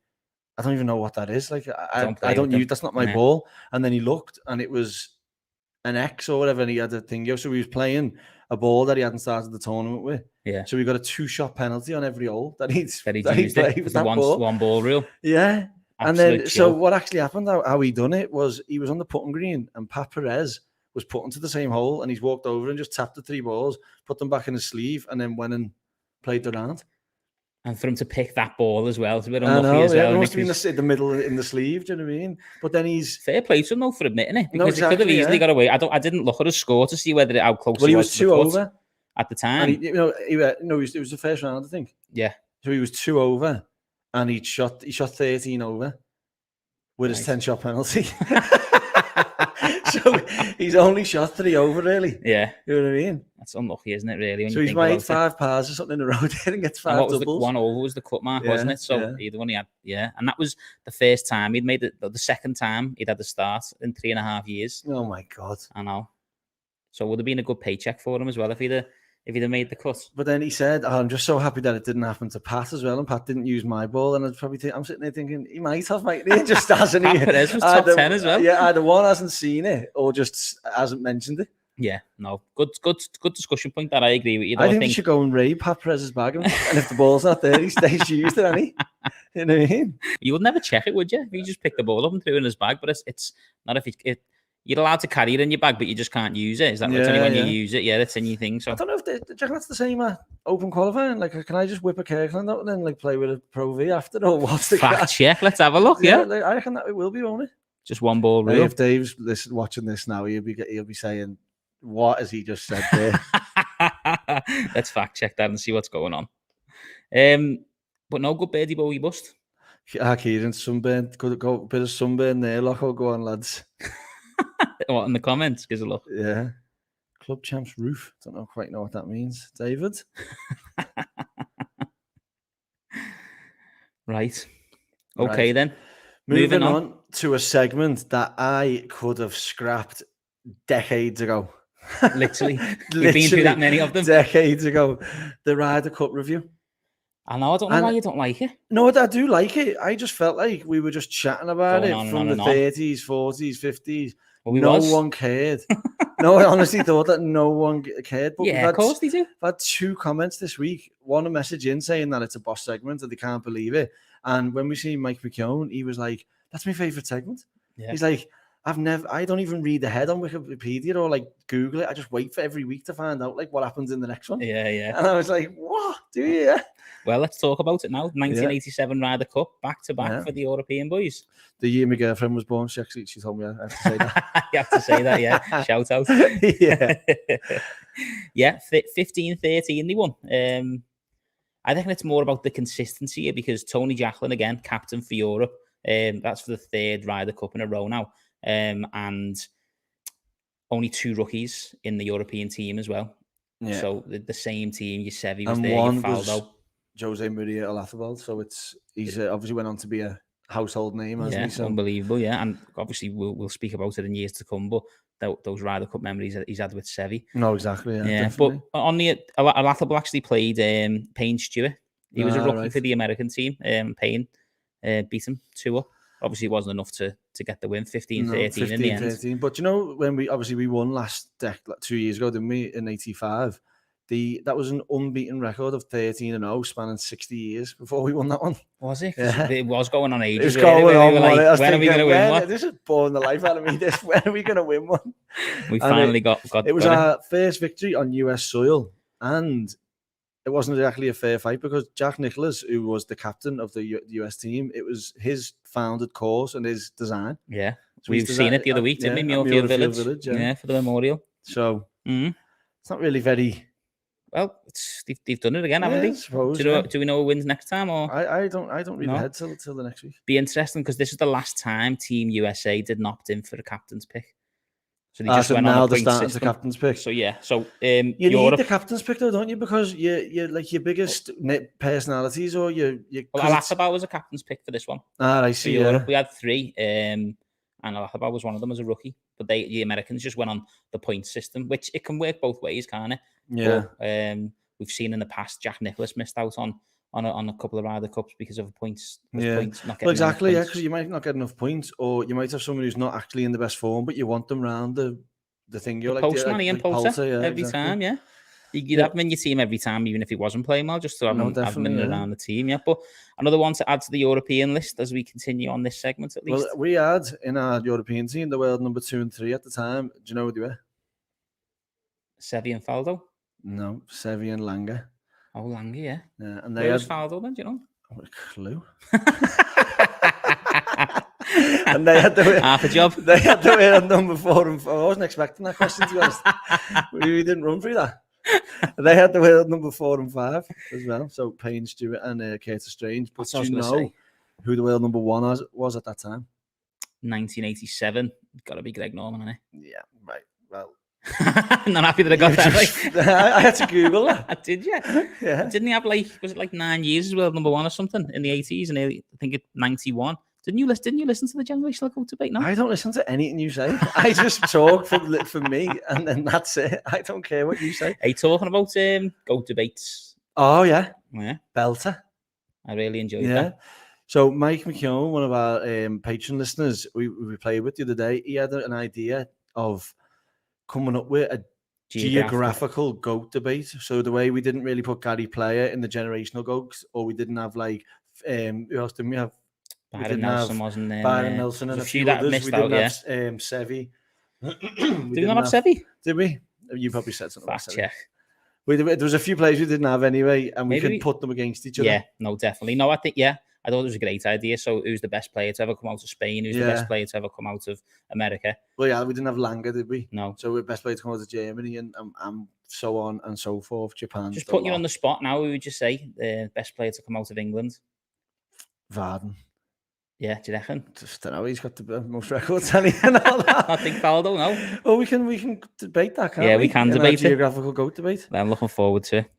Speaker 1: "I don't even know what that is. Like, I don't use. That's not my ball." And then he looked, and it was an X or whatever, and he had a thing. So he was playing a ball that he hadn't started the tournament with.
Speaker 2: Yeah.
Speaker 1: So we got a 2-shot penalty on every hole that he
Speaker 2: used it. With the one ball rule.
Speaker 1: Yeah.
Speaker 2: Absolute
Speaker 1: and then,
Speaker 2: joke.
Speaker 1: so what actually happened, how he done it was he was on the putting green, and Pat Perez was putting to the same hole, and he's walked over and just tapped the 3 balls, put them back in his sleeve, and then went and played the round.
Speaker 2: And for him to pick that ball as well, it's a bit unlucky as well.
Speaker 1: It must have been in the middle in the sleeve. Do you know what I mean? But then he's
Speaker 2: fair play to him though for admitting it, because he could have easily got away. I didn't look at his score to see how close.
Speaker 1: Well, he was 2 over
Speaker 2: at the time.
Speaker 1: And it was the first round, I think.
Speaker 2: Yeah.
Speaker 1: So he was 2 over, and he shot 13 over with his 10-shot penalty. So he's only shot 3 over, really.
Speaker 2: Yeah.
Speaker 1: You know what I mean?
Speaker 2: That's unlucky, isn't it, really?
Speaker 1: So he's made 5 pars or something in a row there and gets 5 doubles.
Speaker 2: The 1 over was the cut mark, wasn't it? So either one he had, and that was the first time he'd made it. The second time he'd had the start in 3.5 years.
Speaker 1: Oh my God.
Speaker 2: I know. So it would have been a good paycheck for him as well if he'd have made the cut.
Speaker 1: But then he said, "I'm just so happy that it didn't happen to Pat as well, and Pat didn't use my ball." And I'd probably I'm sitting there thinking he might have, mate. He just hasn't.
Speaker 2: Pat Perez was top 10 as well.
Speaker 1: Yeah, either one hasn't seen it or just hasn't mentioned it.
Speaker 2: Yeah, no, good discussion point. That I agree with you.
Speaker 1: I think you should go and raid Pat Perez's bag, and if the ball's not there, he stays used it, any. You know what I mean?
Speaker 2: You would never check it, would you? If you just pick the ball up and threw it in his bag, but it's not if you're allowed to carry it in your bag, but you just can't use it. Is that it's only when you use it? Yeah, it's in your thing. So
Speaker 1: I don't know if that's the same at Open qualifying. Like, can I just whip a Kirkland out and then like play with a Pro V after, or what's the
Speaker 2: fact check? Let's have a look. Yeah,
Speaker 1: like, I reckon that it will be, won't it?
Speaker 2: Just 1 ball rule.
Speaker 1: If Dave's watching this now, he'll be saying, "What has he just said there?"
Speaker 2: Let's fact check that and see what's going on. But no, good birdie bogey bust.
Speaker 1: Kieran, sunburn. Could go a bit of sunburn there. Loco, go on, lads.
Speaker 2: What in the comments? Gives a look.
Speaker 1: Yeah. Club champs roof. Don't quite know what that means, David.
Speaker 2: Right. Okay, then.
Speaker 1: Moving on to a segment that I could have scrapped decades ago.
Speaker 2: Literally. We've been through that many of them.
Speaker 1: Decades ago. The Ryder Cup review.
Speaker 2: I know. I don't know why you don't like it.
Speaker 1: No, I do like it. I just felt like we were just chatting about it from the 30s, 40s, 50s. No one cared. No, I honestly thought that no one cared. But
Speaker 2: yeah, of course they do.
Speaker 1: I've had 2 comments this week. One, a message in saying that it's a boss segment and they can't believe it. And when we see Mike McKeown, he was like, "That's my favourite segment." Yeah. He's like, I don't even read the head on Wikipedia or like Google it. I just wait for every week to find out like what happens in the next one.
Speaker 2: Yeah, yeah.
Speaker 1: And I was like, "What? Do you?"
Speaker 2: Well, let's talk about it now. 1987 Ryder Cup, back to back for the European boys.
Speaker 1: The year my girlfriend was born, she told me I have to say that.
Speaker 2: You have to say that, yeah. Shout out.
Speaker 1: Yeah.
Speaker 2: Yeah, 15-13 they won. I think it's more about the consistency here because Tony Jacklin, again, captain for Europe. That's for the 3rd Ryder Cup in a row now. And only 2 rookies in the European team as well. Yeah. So the same team, your Seve was there, your Faldo.
Speaker 1: Jose Maria Olazábal, so he's obviously went on to be a household name, hasn't he? So
Speaker 2: unbelievable, yeah. And obviously we'll speak about it in years to come, but those Ryder Cup memories that he's had with Seve.
Speaker 1: No, exactly, yeah.
Speaker 2: Definitely. But on the Olazábal actually played Payne Stewart. He was a rookie for the American team. Payne beat him 2-up. Obviously, it wasn't enough to get the win, 15-13 in the end.
Speaker 1: 15-13. But you know, when we won last 2 years ago, didn't we, in 85? That was an unbeaten record of 13-0, spanning 60 years before we won that one.
Speaker 2: Was it? Yeah. It was going on ages.
Speaker 1: It was going on.
Speaker 2: We like, when are we going to win one?
Speaker 1: This is boring the life out of me. When are we going to win one?
Speaker 2: We finally got.
Speaker 1: It was our first victory on US soil, and it wasn't exactly a fair fight because Jack Nicklaus, who was the captain of the US team, it was his founded course and his design.
Speaker 2: Yeah, so we've seen it the other week, didn't we? Muirfield Village. Yeah, for the memorial.
Speaker 1: So it's not really very.
Speaker 2: Well, they've done it again, haven't they?
Speaker 1: Suppose,
Speaker 2: do we know who wins next time? Or
Speaker 1: I don't read ahead till the next week.
Speaker 2: Be interesting because this is the last time Team USA didn't opt in for the captain's pick. So they just went on a point system.
Speaker 1: The captain's pick.
Speaker 2: So yeah, so
Speaker 1: you need the captain's pick though, don't you? Because you're like your biggest personalities or your.
Speaker 2: Well, Alakaba was a captain's pick for this one.
Speaker 1: I see.
Speaker 2: Europe, we had 3, and Alakaba was one of them as a rookie. But the Americans just went on the point system, which it can work both ways, can't it?
Speaker 1: Yeah.
Speaker 2: But, we've seen in the past Jack Nicklaus missed out on a couple of Ryder Cups because of points.
Speaker 1: Well, exactly. Yeah, because you might not get enough points, or you might have someone who's not actually in the best form, but you want them round the thing. You're like
Speaker 2: postman Ian Poulter every time. Yeah. You'd have him in your team every time, even if he wasn't playing well, just to have him in around the team. Yeah, but another one to add to the European list as we continue on this segment, at least.
Speaker 1: Well, we had in our European team the world number 2 and 3 at the time. Do you know who they were?
Speaker 2: Seve and Faldo?
Speaker 1: No, Seve and Langer.
Speaker 2: Oh, Langer, yeah.
Speaker 1: And
Speaker 2: where was Faldo then? Do you know?
Speaker 1: What a clue. And they had to
Speaker 2: half a job.
Speaker 1: They had to wear number 4 and 5. I wasn't expecting that question, to be honest. We didn't run through that. They had to wear number 4 and 5 as well. So Payne Stewart and Curtis Strange. But do you know who the world number 1 was at that time?
Speaker 2: 1987. Got to be Greg Norman, isn't it?
Speaker 1: Yeah, right. Well,
Speaker 2: not happy that I got that right.
Speaker 1: I had to Google that.
Speaker 2: Did you?
Speaker 1: Yeah.
Speaker 2: Didn't he have was it 9 years as world number 1 or something in the 80s? And I think it's 91. Didn't you listen to the generational GOAT debate? No,
Speaker 1: I don't listen to anything you say. I just talk for me, and then that's it. I don't care what you say.
Speaker 2: Are you talking about GOAT debates?
Speaker 1: Oh yeah,
Speaker 2: belter. I really enjoyed that.
Speaker 1: So Mike McKeown, one of our patron listeners, we played with the other day. He had an idea of coming up with a geographical GOAT debate. So the way we didn't really put Gary Player in the generational GOATs, or we didn't have who else didn't we have?
Speaker 2: Byron Nelson wasn't there.
Speaker 1: Byron Nelson and a few
Speaker 2: that
Speaker 1: others.
Speaker 2: Missed
Speaker 1: we
Speaker 2: out,
Speaker 1: didn't have Seve.
Speaker 2: Did we not have Seve?
Speaker 1: Did we? You probably said something.
Speaker 2: Fact check.
Speaker 1: There was a few players we didn't have anyway, and we could put them against each other.
Speaker 2: Yeah, no, definitely. No, I think, I thought it was a great idea. So who's the best player to ever come out of Spain? Who's the best player to ever come out of America?
Speaker 1: Well, yeah, we didn't have Langer, did we?
Speaker 2: No.
Speaker 1: So we're best player to come out of Germany and so on and so forth. Japan.
Speaker 2: Just putting you on the spot now, who would you say the best player to come out of England?
Speaker 1: Varden.
Speaker 2: Yeah, do you reckon?
Speaker 1: Just don't know. He's got the most records and all that.
Speaker 2: I think Faldo, no.
Speaker 1: Well, we can debate that, can't we?
Speaker 2: Yeah, we can debate it.
Speaker 1: Geographical GOAT debate.
Speaker 2: I'm looking forward to it.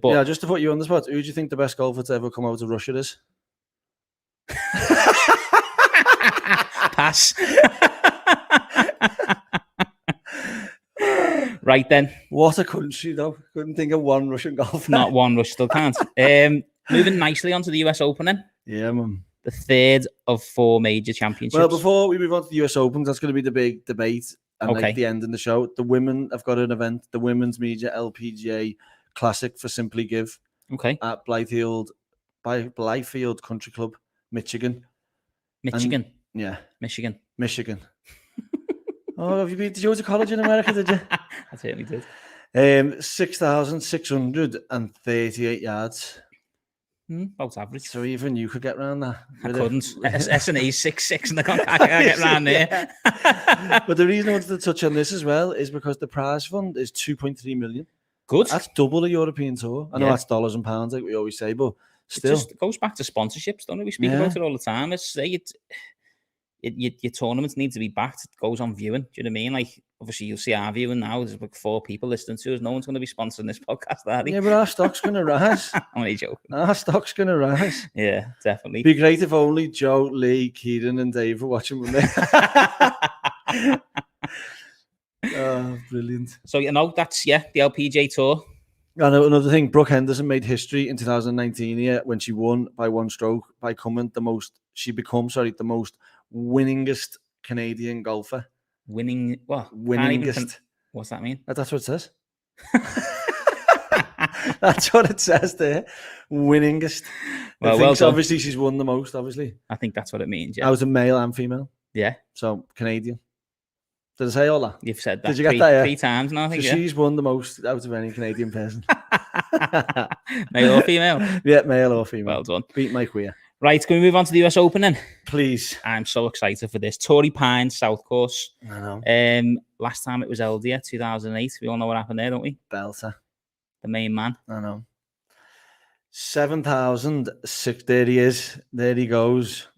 Speaker 2: But
Speaker 1: yeah, just to put you on the spot, who do you think the best golfer to ever come out of Russia is?
Speaker 2: Pass. Right then.
Speaker 1: What a country, though. Couldn't think of one Russian golfer.
Speaker 2: Not one Rush, still can't. Moving nicely onto the US Open then.
Speaker 1: Yeah, man.
Speaker 2: The 3rd of 4 major championships.
Speaker 1: Well, before we move on to the US Open, that's going to be the big debate and the end of the show. The women have got an event, the Women's Major LPGA Classic for Simply Give.
Speaker 2: Okay.
Speaker 1: At Blythefield Country Club, Michigan.
Speaker 2: Michigan.
Speaker 1: Michigan. Oh, did you go to college in America, did you?
Speaker 2: I certainly did.
Speaker 1: 6,638 yards.
Speaker 2: About average.
Speaker 1: So even you could get around that.
Speaker 2: I couldn't. S&E's 6'6", and I can't get around there.
Speaker 1: But the reason I wanted to touch on this as well is because the prize fund is 2.3 million.
Speaker 2: Good.
Speaker 1: That's double a European tour. I know that's dollars and pounds, like we always say, but still.
Speaker 2: It goes back to sponsorships, don't we? We speak about it all the time. Your tournaments need to be backed. It goes on viewing. Do you know what I mean? Like, obviously, you'll see our viewing now. There's like 4 people listening to us. No one's going to be sponsoring this podcast, are they?
Speaker 1: Yeah, but our stock's going to rise.
Speaker 2: I'm only joking.
Speaker 1: Our stock's going to rise.
Speaker 2: Yeah, definitely.
Speaker 1: It'd be great if only Joe, Lee, Kieran, and Dave were watching with me. Oh, brilliant.
Speaker 2: So, that's, the LPGA Tour.
Speaker 1: And another thing, Brooke Henderson made history in 2019 here when she won by 1 stroke by becoming the most winningest Canadian golfer.
Speaker 2: Winning what?
Speaker 1: Winningest.
Speaker 2: What's that mean?
Speaker 1: That's what it says. That's what it says there. Winningest. Well obviously she's won the most, obviously.
Speaker 2: I think that's what it means, yeah.
Speaker 1: I was a male and female.
Speaker 2: Yeah.
Speaker 1: So, Canadian. Did I say all that?
Speaker 2: You've said that.
Speaker 1: Did you get that?
Speaker 2: Three times now, I think,
Speaker 1: so she's won the most out of any Canadian person.
Speaker 2: Male or female?
Speaker 1: Yeah, male or female.
Speaker 2: Well done.
Speaker 1: Beat my queer.
Speaker 2: Right, can we move on to the US Open then?
Speaker 1: Please.
Speaker 2: I'm so excited for this. Torrey Pines, South Course.
Speaker 1: I know.
Speaker 2: Last time it was held here, 2008. We all know what happened there, don't we?
Speaker 1: Belter.
Speaker 2: The main man.
Speaker 1: I know. 7,006. There he is. There he goes.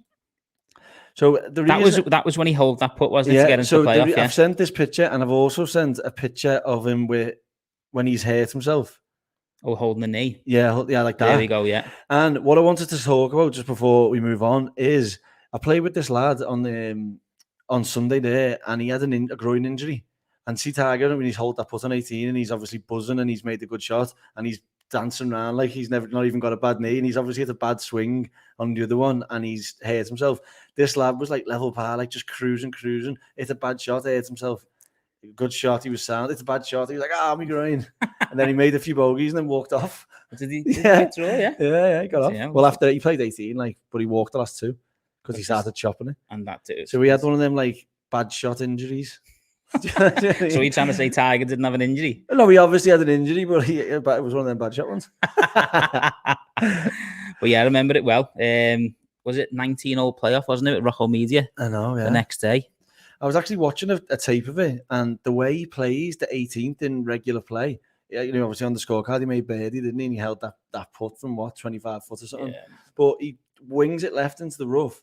Speaker 1: So
Speaker 2: that was when he held that putt, wasn't it? To get into the playoff.
Speaker 1: I've sent this picture, and I've also sent a picture of him when he's hurt himself.
Speaker 2: Oh, holding the knee.
Speaker 1: Yeah, like that.
Speaker 2: There we go. Yeah.
Speaker 1: And what I wanted to talk about just before we move on is I played with this lad on Sunday there, and he had a groin injury. And see Tiger when he's hold that putt on 18, and he's obviously buzzing, and he's made a good shot, and he's dancing around like he's not even got a bad knee, and he's obviously had a bad swing on the other one, and he's hurt himself. This lad was like level par, like just cruising. It's a bad shot, hurt himself. Good shot, he was sound. It's a bad shot, he was like, my groin. And then he made a few bogeys and then walked off.
Speaker 2: Did he draw, yeah?
Speaker 1: Yeah, he got off. Yeah, well, after he played 18, but he walked the last two because he started chopping it.
Speaker 2: And that too.
Speaker 1: So he had one of them like bad shot injuries.
Speaker 2: So you're trying to say Tiger didn't have an injury?
Speaker 1: No, he obviously had an injury, but it was one of them bad shot ones.
Speaker 2: But yeah, I remember it well. Was it 19-hole playoff, wasn't it, at Rocco Media?
Speaker 1: I know, yeah.
Speaker 2: The next day.
Speaker 1: I was actually watching a tape of it, and the way he plays the 18th in regular play, obviously on the scorecard, he made birdie, didn't he? And he held that putt from 25 foot or something. Yeah. But he wings it left into the rough,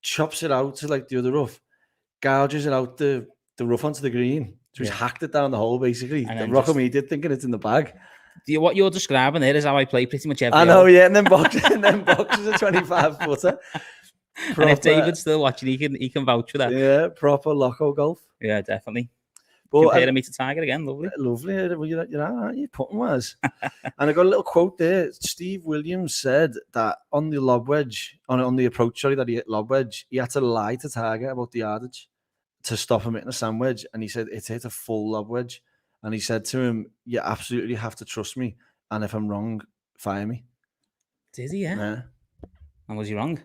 Speaker 1: chops it out to like the other rough, gouges it out the rough onto the green. So he's hacked it down the hole, basically. And Rocco Media did, thinking it's in the bag.
Speaker 2: What you're describing there is how I play pretty much every
Speaker 1: I know, yeah, and then boxes a 25 footer.
Speaker 2: And if David's still watching, he can vouch for that.
Speaker 1: Yeah, proper loco golf.
Speaker 2: Yeah, definitely. Comparing me to Tiger again, lovely.
Speaker 1: Lovely. Well, aren't you? Putting was. And I got a little quote there. Steve Williams said that on the lob wedge, on the approach, that he hit lob wedge, he had to lie to Tiger about the yardage to stop him hitting a sand wedge. And he said it hit a full lob wedge. And he said to him, you absolutely have to trust me. And if I'm wrong, fire me.
Speaker 2: Did he, yeah? And was he wrong?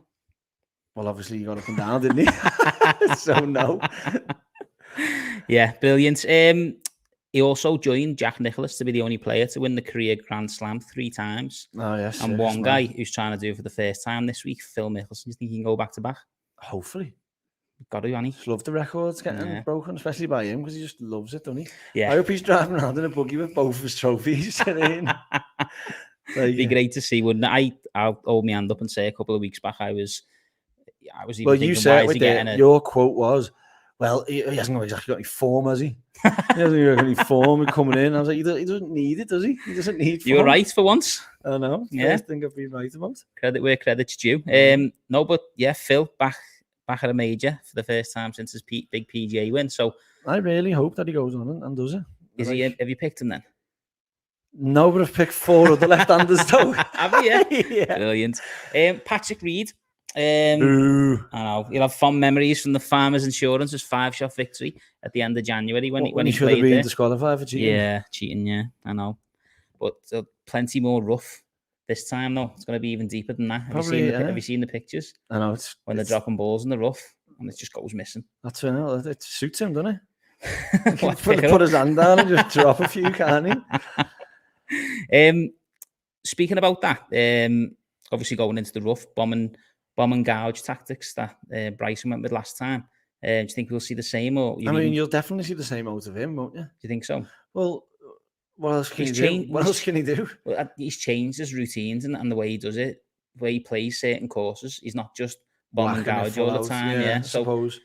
Speaker 1: Well, obviously, he got up and down, didn't he? So, no.
Speaker 2: Yeah, brilliant. He also joined Jack Nicklaus to be the only player to win the career Grand Slam 3 times.
Speaker 1: Oh, yes.
Speaker 2: And one guy who's trying to do it for the first time this week, Phil Mickelson. Do you think he can go back to back?
Speaker 1: Hopefully.
Speaker 2: Got to, Annie.
Speaker 1: Just love the records getting broken, especially by him, because he just loves it, doesn't he?
Speaker 2: Yeah.
Speaker 1: I hope he's driving around in a buggy with both of his trophies.
Speaker 2: It'd be great to see, wouldn't it? I'll hold my hand up and say a couple of weeks back I was even
Speaker 1: well,
Speaker 2: thinking,
Speaker 1: you said
Speaker 2: with
Speaker 1: your quote was, well, he hasn't exactly got any form, has he? He hasn't got any form coming in. I was like, he doesn't need it, does he? He doesn't need form.
Speaker 2: You were right for once.
Speaker 1: I know. First thing I've been right about.
Speaker 2: Credit where credit's due. No, but yeah, Phil back at a major for the first time since his big PGA win. So
Speaker 1: I really hope that he goes on and does it.
Speaker 2: Have you picked him then?
Speaker 1: No, but I've picked 4 other left-handers though.
Speaker 2: Have you? Yeah. Brilliant. Patrick Reed. I know you'll have fond memories from the Farmers Insurance's 5-shot victory at the end of January when he
Speaker 1: should have been disqualified for cheating.
Speaker 2: Yeah, cheating. Yeah, I know. But plenty more rough this time though. It's going to be even deeper than that. Have you seen the pictures?
Speaker 1: I know
Speaker 2: when they're dropping balls in the rough and it just goes missing.
Speaker 1: That's it suits him, doesn't it? put his hand down and just drop a few, can't
Speaker 2: he? Speaking about that, obviously going into the rough, bomb and gouge tactics that Bryson went with last time. Do you think we'll see the same? Or
Speaker 1: you'll definitely see the same out of him, won't you? Do
Speaker 2: you think so?
Speaker 1: Well, what else can he do? What else can he do?
Speaker 2: Well, he's changed his routines and the way he does it, the way he plays certain courses. He's not just bomb and gouge all the time. Yeah,
Speaker 1: I suppose.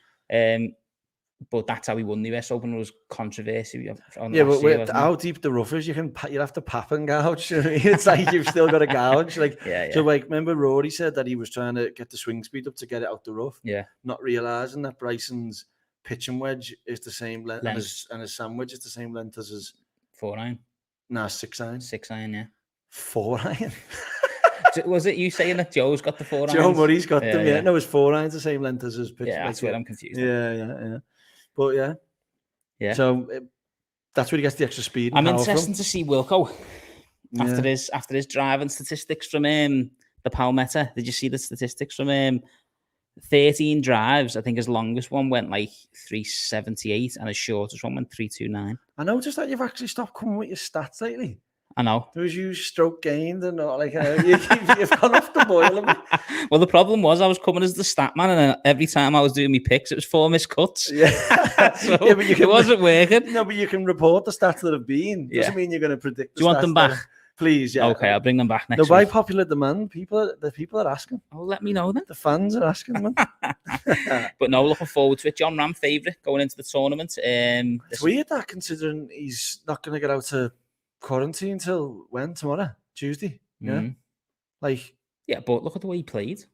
Speaker 2: But that's how he won the US Open. Was controversy.
Speaker 1: But how deep the rough is, you have to pap and gouge. It's like you've still got to gouge. So remember Rory said that he was trying to get the swing speed up to get it out the rough.
Speaker 2: Yeah.
Speaker 1: Not realizing that Bryson's pitching wedge is the same length. And his sandwich is the same length as his
Speaker 2: 4-iron.
Speaker 1: No, 6-iron.
Speaker 2: 6-iron, yeah.
Speaker 1: 4-iron.
Speaker 2: Was it you saying that Joe's got the 4-irons?
Speaker 1: Joe Murray's got them. Yeah. No, his 4-iron's the same length as his pitch.
Speaker 2: Yeah, that's where I'm confused.
Speaker 1: Yeah. But yeah. So that's where he gets the extra speed.
Speaker 2: I'm interested to see Wilco. after his driving statistics from the Palmetto. Did you see the statistics from 13 drives? I think his longest one went like 378 and his shortest one went 329.
Speaker 1: I noticed that you've actually stopped coming with your stats lately.
Speaker 2: I know.
Speaker 1: There was you stroke gained and not like you've gone off the boil a bit.
Speaker 2: Well, the problem was I was coming as the stat man, and every time I was doing my picks, it was 4 missed cuts.
Speaker 1: Yeah,
Speaker 2: so yeah, but it wasn't working.
Speaker 1: No, but you can report the stats that have been. Doesn't mean you're going to predict.
Speaker 2: Do you want them back?
Speaker 1: Please, yeah.
Speaker 2: Okay, I'll bring them back next
Speaker 1: week. By
Speaker 2: week.
Speaker 1: popular demand, the people are asking.
Speaker 2: Oh, let me know then.
Speaker 1: The fans are asking, man.
Speaker 2: But no, looking forward to it. John Ram favourite going into the tournament.
Speaker 1: It's weird that considering he's not going to get out to quarantine till when? Tomorrow? Tuesday? Yeah. Like.
Speaker 2: Yeah, but look at the way he played.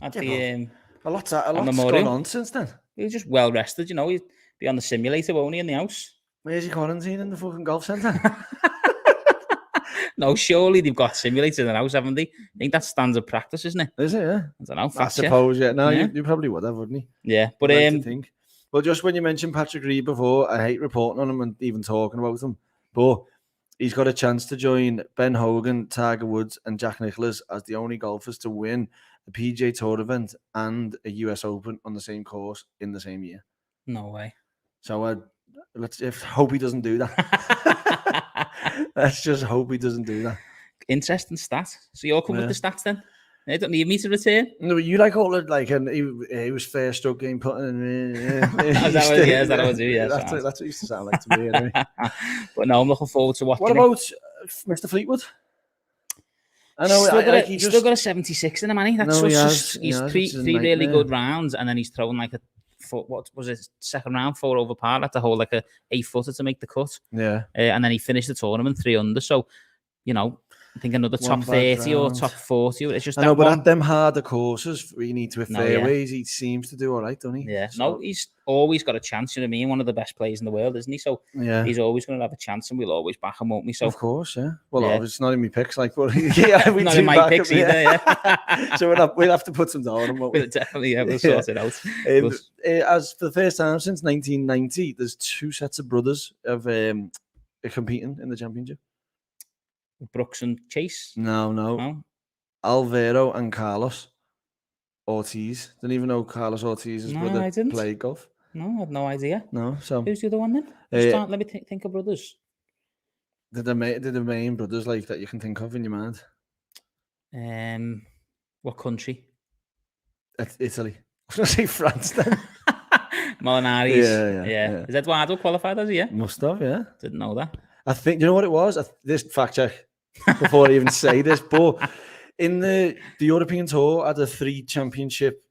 Speaker 2: At the,
Speaker 1: a lot's gone on since then.
Speaker 2: He was just well rested, you know. He'd be on the simulator, won't he, in the house?
Speaker 1: Where's he quarantined? In the fucking golf centre?
Speaker 2: No, surely they've got simulators in the house, haven't they? I think that's standard practice, isn't it?
Speaker 1: Is it, yeah?
Speaker 2: I don't know.
Speaker 1: I suppose, yeah. No, you probably would have, wouldn't you?
Speaker 2: Yeah, but
Speaker 1: think. Well, just when you mentioned Patrick Reed before, I hate reporting on him and even talking about him, but he's got a chance to join Ben Hogan, Tiger Woods, and Jack Nicklaus as the only golfers to win a PGA Tour event and a US Open on the same course in the same year.
Speaker 2: No way.
Speaker 1: So let's hope he doesn't do that. Let's just hope he doesn't do that.
Speaker 2: Interesting stat. So you're coming with the stats then? They don't need me to return.
Speaker 1: No, but you like all the and he was fair stroke game putting.
Speaker 2: Is that what I do? Yeah,
Speaker 1: that's what it used to sound like to me. Anyway.
Speaker 2: But no, I'm looking forward to watching.
Speaker 1: What about Mr. Fleetwood? I know
Speaker 2: he's still got a 76 in him, man. That's he's three really good rounds, and then he's throwing like what was it, second round 4 over par, had to hold like a 8-footer to make the cut.
Speaker 1: Yeah,
Speaker 2: and then he finished the tournament 3 under. So, you know, I think another top 30 or top 40. It's just
Speaker 1: but at them harder courses, we need to hit fairways. He seems to do all right, doesn't he?
Speaker 2: Yeah. So, no, he's always got a chance. You know what I mean? One of the best players in the world, isn't he? So he's always going to have a chance, and we'll always back him, won't we? So
Speaker 1: of course, yeah. Well, it's not in my picks, like, but yeah, we
Speaker 2: not in my picks either. Yeah.
Speaker 1: So we'll have to put some down on.
Speaker 2: We'll definitely we'll sort it out.
Speaker 1: As for the first time since 1990, there's 2 sets of brothers of competing in the championship.
Speaker 2: Brooks and Chase?
Speaker 1: No. Alvaro and Carlos Ortiz. Didn't even know Carlos Ortiz's brother played golf.
Speaker 2: No, I had no idea.
Speaker 1: No, so
Speaker 2: who's the other one then? Let me think of brothers.
Speaker 1: They're the main brothers like that you can think of in your mind.
Speaker 2: What country?
Speaker 1: Italy. I was going to say France then.
Speaker 2: Molinari's. Yeah. Is Eduardo qualified as he? Yeah.
Speaker 1: Must have, yeah.
Speaker 2: Didn't know that.
Speaker 1: I think, you know what it was? This fact check before I even say this, but in the European Tour had a 3 championship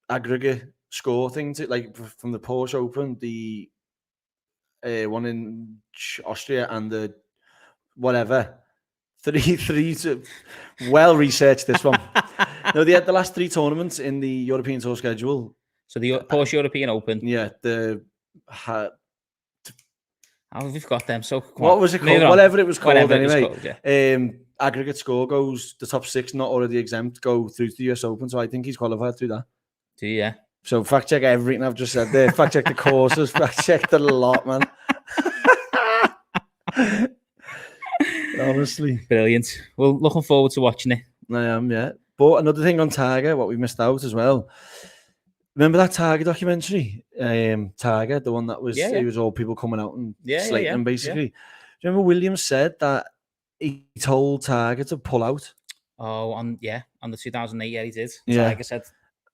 Speaker 1: aggregate score thing to, like, from the Porsche Open, the one in Austria, and the whatever 3 well researched this one. No, they had the last 3 tournaments in the European Tour schedule.
Speaker 2: So the Porsche European Open.
Speaker 1: Yeah,
Speaker 2: we've got them. So
Speaker 1: what was it called? Whatever it was called. Anyway,
Speaker 2: it was called,
Speaker 1: aggregate score goes, the top 6 not already exempt go through to the US Open. So I think he's qualified through that.
Speaker 2: Do you? Yeah.
Speaker 1: So fact check everything I've just said there. Fact check the courses. Fact checked a lot, man. Honestly,
Speaker 2: brilliant. Well, looking forward to watching it.
Speaker 1: I am, yeah. But another thing on Tiger, what we missed out as well. Remember that Tiger documentary? Tiger, the one that was it was all people coming out and slating him basically. Do you remember Williams said that he told Tiger to pull out?
Speaker 2: Oh, on the 2008, he did.
Speaker 1: Yeah.
Speaker 2: Tiger said,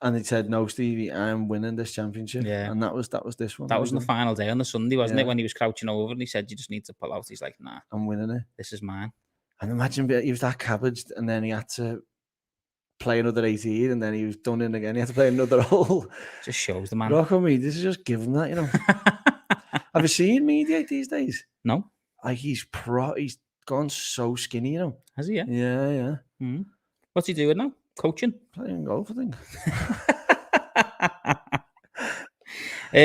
Speaker 1: and he said, "No, Stevie, I'm winning this championship."
Speaker 2: Yeah,
Speaker 1: and that was this one.
Speaker 2: That was on the final day on the Sunday, wasn't it? When he was crouching over and he said, "You just need to pull out." He's like, "Nah,
Speaker 1: I'm winning it.
Speaker 2: This is mine."
Speaker 1: And imagine he was that cabbaged, and then he had to play another 18, and then he was done in again. He had to play another hole.
Speaker 2: Just shows the man.
Speaker 1: Rock on me. This is just give him that, you know. Have you seen Mediate these days?
Speaker 2: No.
Speaker 1: Like he's gone so skinny, you know.
Speaker 2: Has he? Yeah.
Speaker 1: Yeah.
Speaker 2: Mm-hmm. What's he doing now? Coaching?
Speaker 1: Playing golf, I think.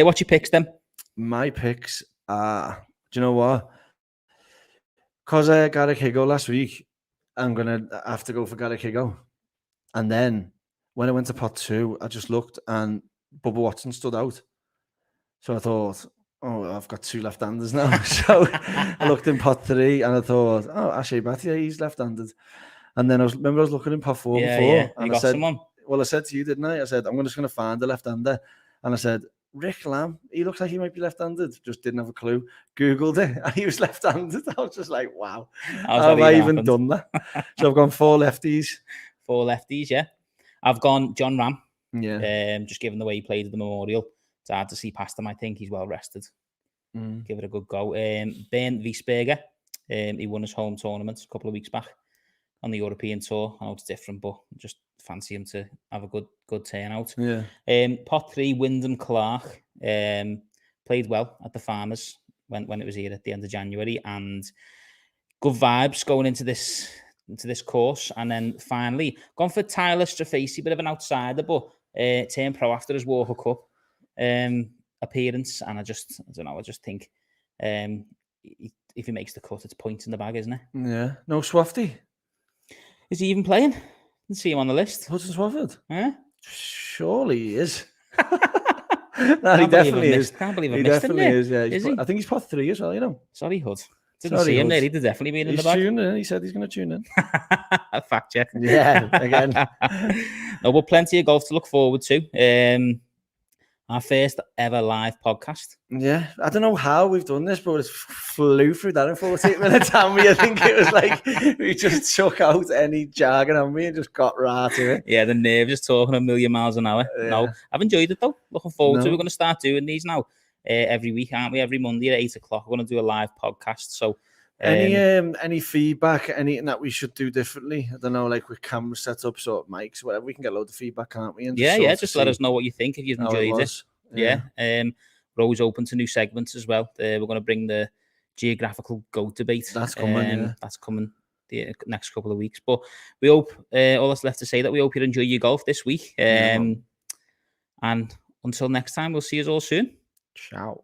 Speaker 2: What's your picks then?
Speaker 1: My picks are, do you know what? Because I got a Higo last week, I'm going to have to go for Garrick Higo. And then when I went to pot 2, I just looked and Bubba Watson stood out. So I thought, oh, I've got 2 left-handers now. So I looked in pot 3 and I thought, oh, Ashay Bhatia, he's left-handed. And then I was looking in pot 4 before. And
Speaker 2: you got someone?
Speaker 1: Well, I said to you, didn't I? I said, I'm just going to find a left-hander. And I said, Rick Lamb, he looks like he might be left-handed. Just didn't have a clue. Googled it, and he was left-handed. I was just like, wow. How have I even done that? So I've gone 4 lefties.
Speaker 2: 4 lefties, yeah. I've gone John Ram.
Speaker 1: Yeah.
Speaker 2: Just given the way he played at the Memorial, it's hard to see past him. I think he's well rested. Give it a good go. Bernd Wiesberger, he won his home tournament a couple of weeks back on the European tour. I know it's different, but just fancy him to have a good turnout.
Speaker 1: Yeah.
Speaker 2: Pot 3, Wyndham Clark, played well at the Farmers when it was here at the end of January, and good vibes going into this course. And then finally gone for Tyler Strafacey, bit of an outsider, but turned pro after his Walker Cup appearance. And I don't know. I just think if he makes the cut, it's points in the bag, isn't it?
Speaker 1: Yeah. No Swafty.
Speaker 2: Is he even playing? Didn't see him on the list.
Speaker 1: Hudson Swafford?
Speaker 2: Huh?
Speaker 1: Surely he is. No, he definitely is.
Speaker 2: Can't believe I
Speaker 1: he
Speaker 2: missed him.
Speaker 1: Definitely is. Yeah,
Speaker 2: is he?
Speaker 1: I think he's pot 3 as well. You know.
Speaker 2: Sorry, Hud. Didn't see him there. He'd definitely been in the bag.
Speaker 1: He's tuned in. He said he's going to tune in.
Speaker 2: Fact check.
Speaker 1: Yeah, again.
Speaker 2: No, but plenty of golf to look forward to. Our first ever live podcast.
Speaker 1: Yeah, I don't know how we've done this, but it flew through that in 48 minutes. And I think it was like we just took out any jargon on me and just got right to it.
Speaker 2: Yeah, the nerves just talking a million miles an hour. Yeah. No, I've enjoyed it though. Looking forward to it. We're going to start doing these now every week, aren't we? Every Monday at 8 o'clock, we're going to do a live podcast. So,
Speaker 1: any feedback, anything that we should do differently? I don't know, like with camera setups or mics, whatever. We can get a load of feedback, can't we? And
Speaker 2: just let us know what you think if you've enjoyed it. Yeah. We're always open to new segments as well. We're going to bring the geographical goat debate.
Speaker 1: That's coming.
Speaker 2: That's coming the next couple of weeks. But we hope all that's left to say that we hope you enjoy your golf this week. And until next time, we'll see you all soon.
Speaker 1: Ciao.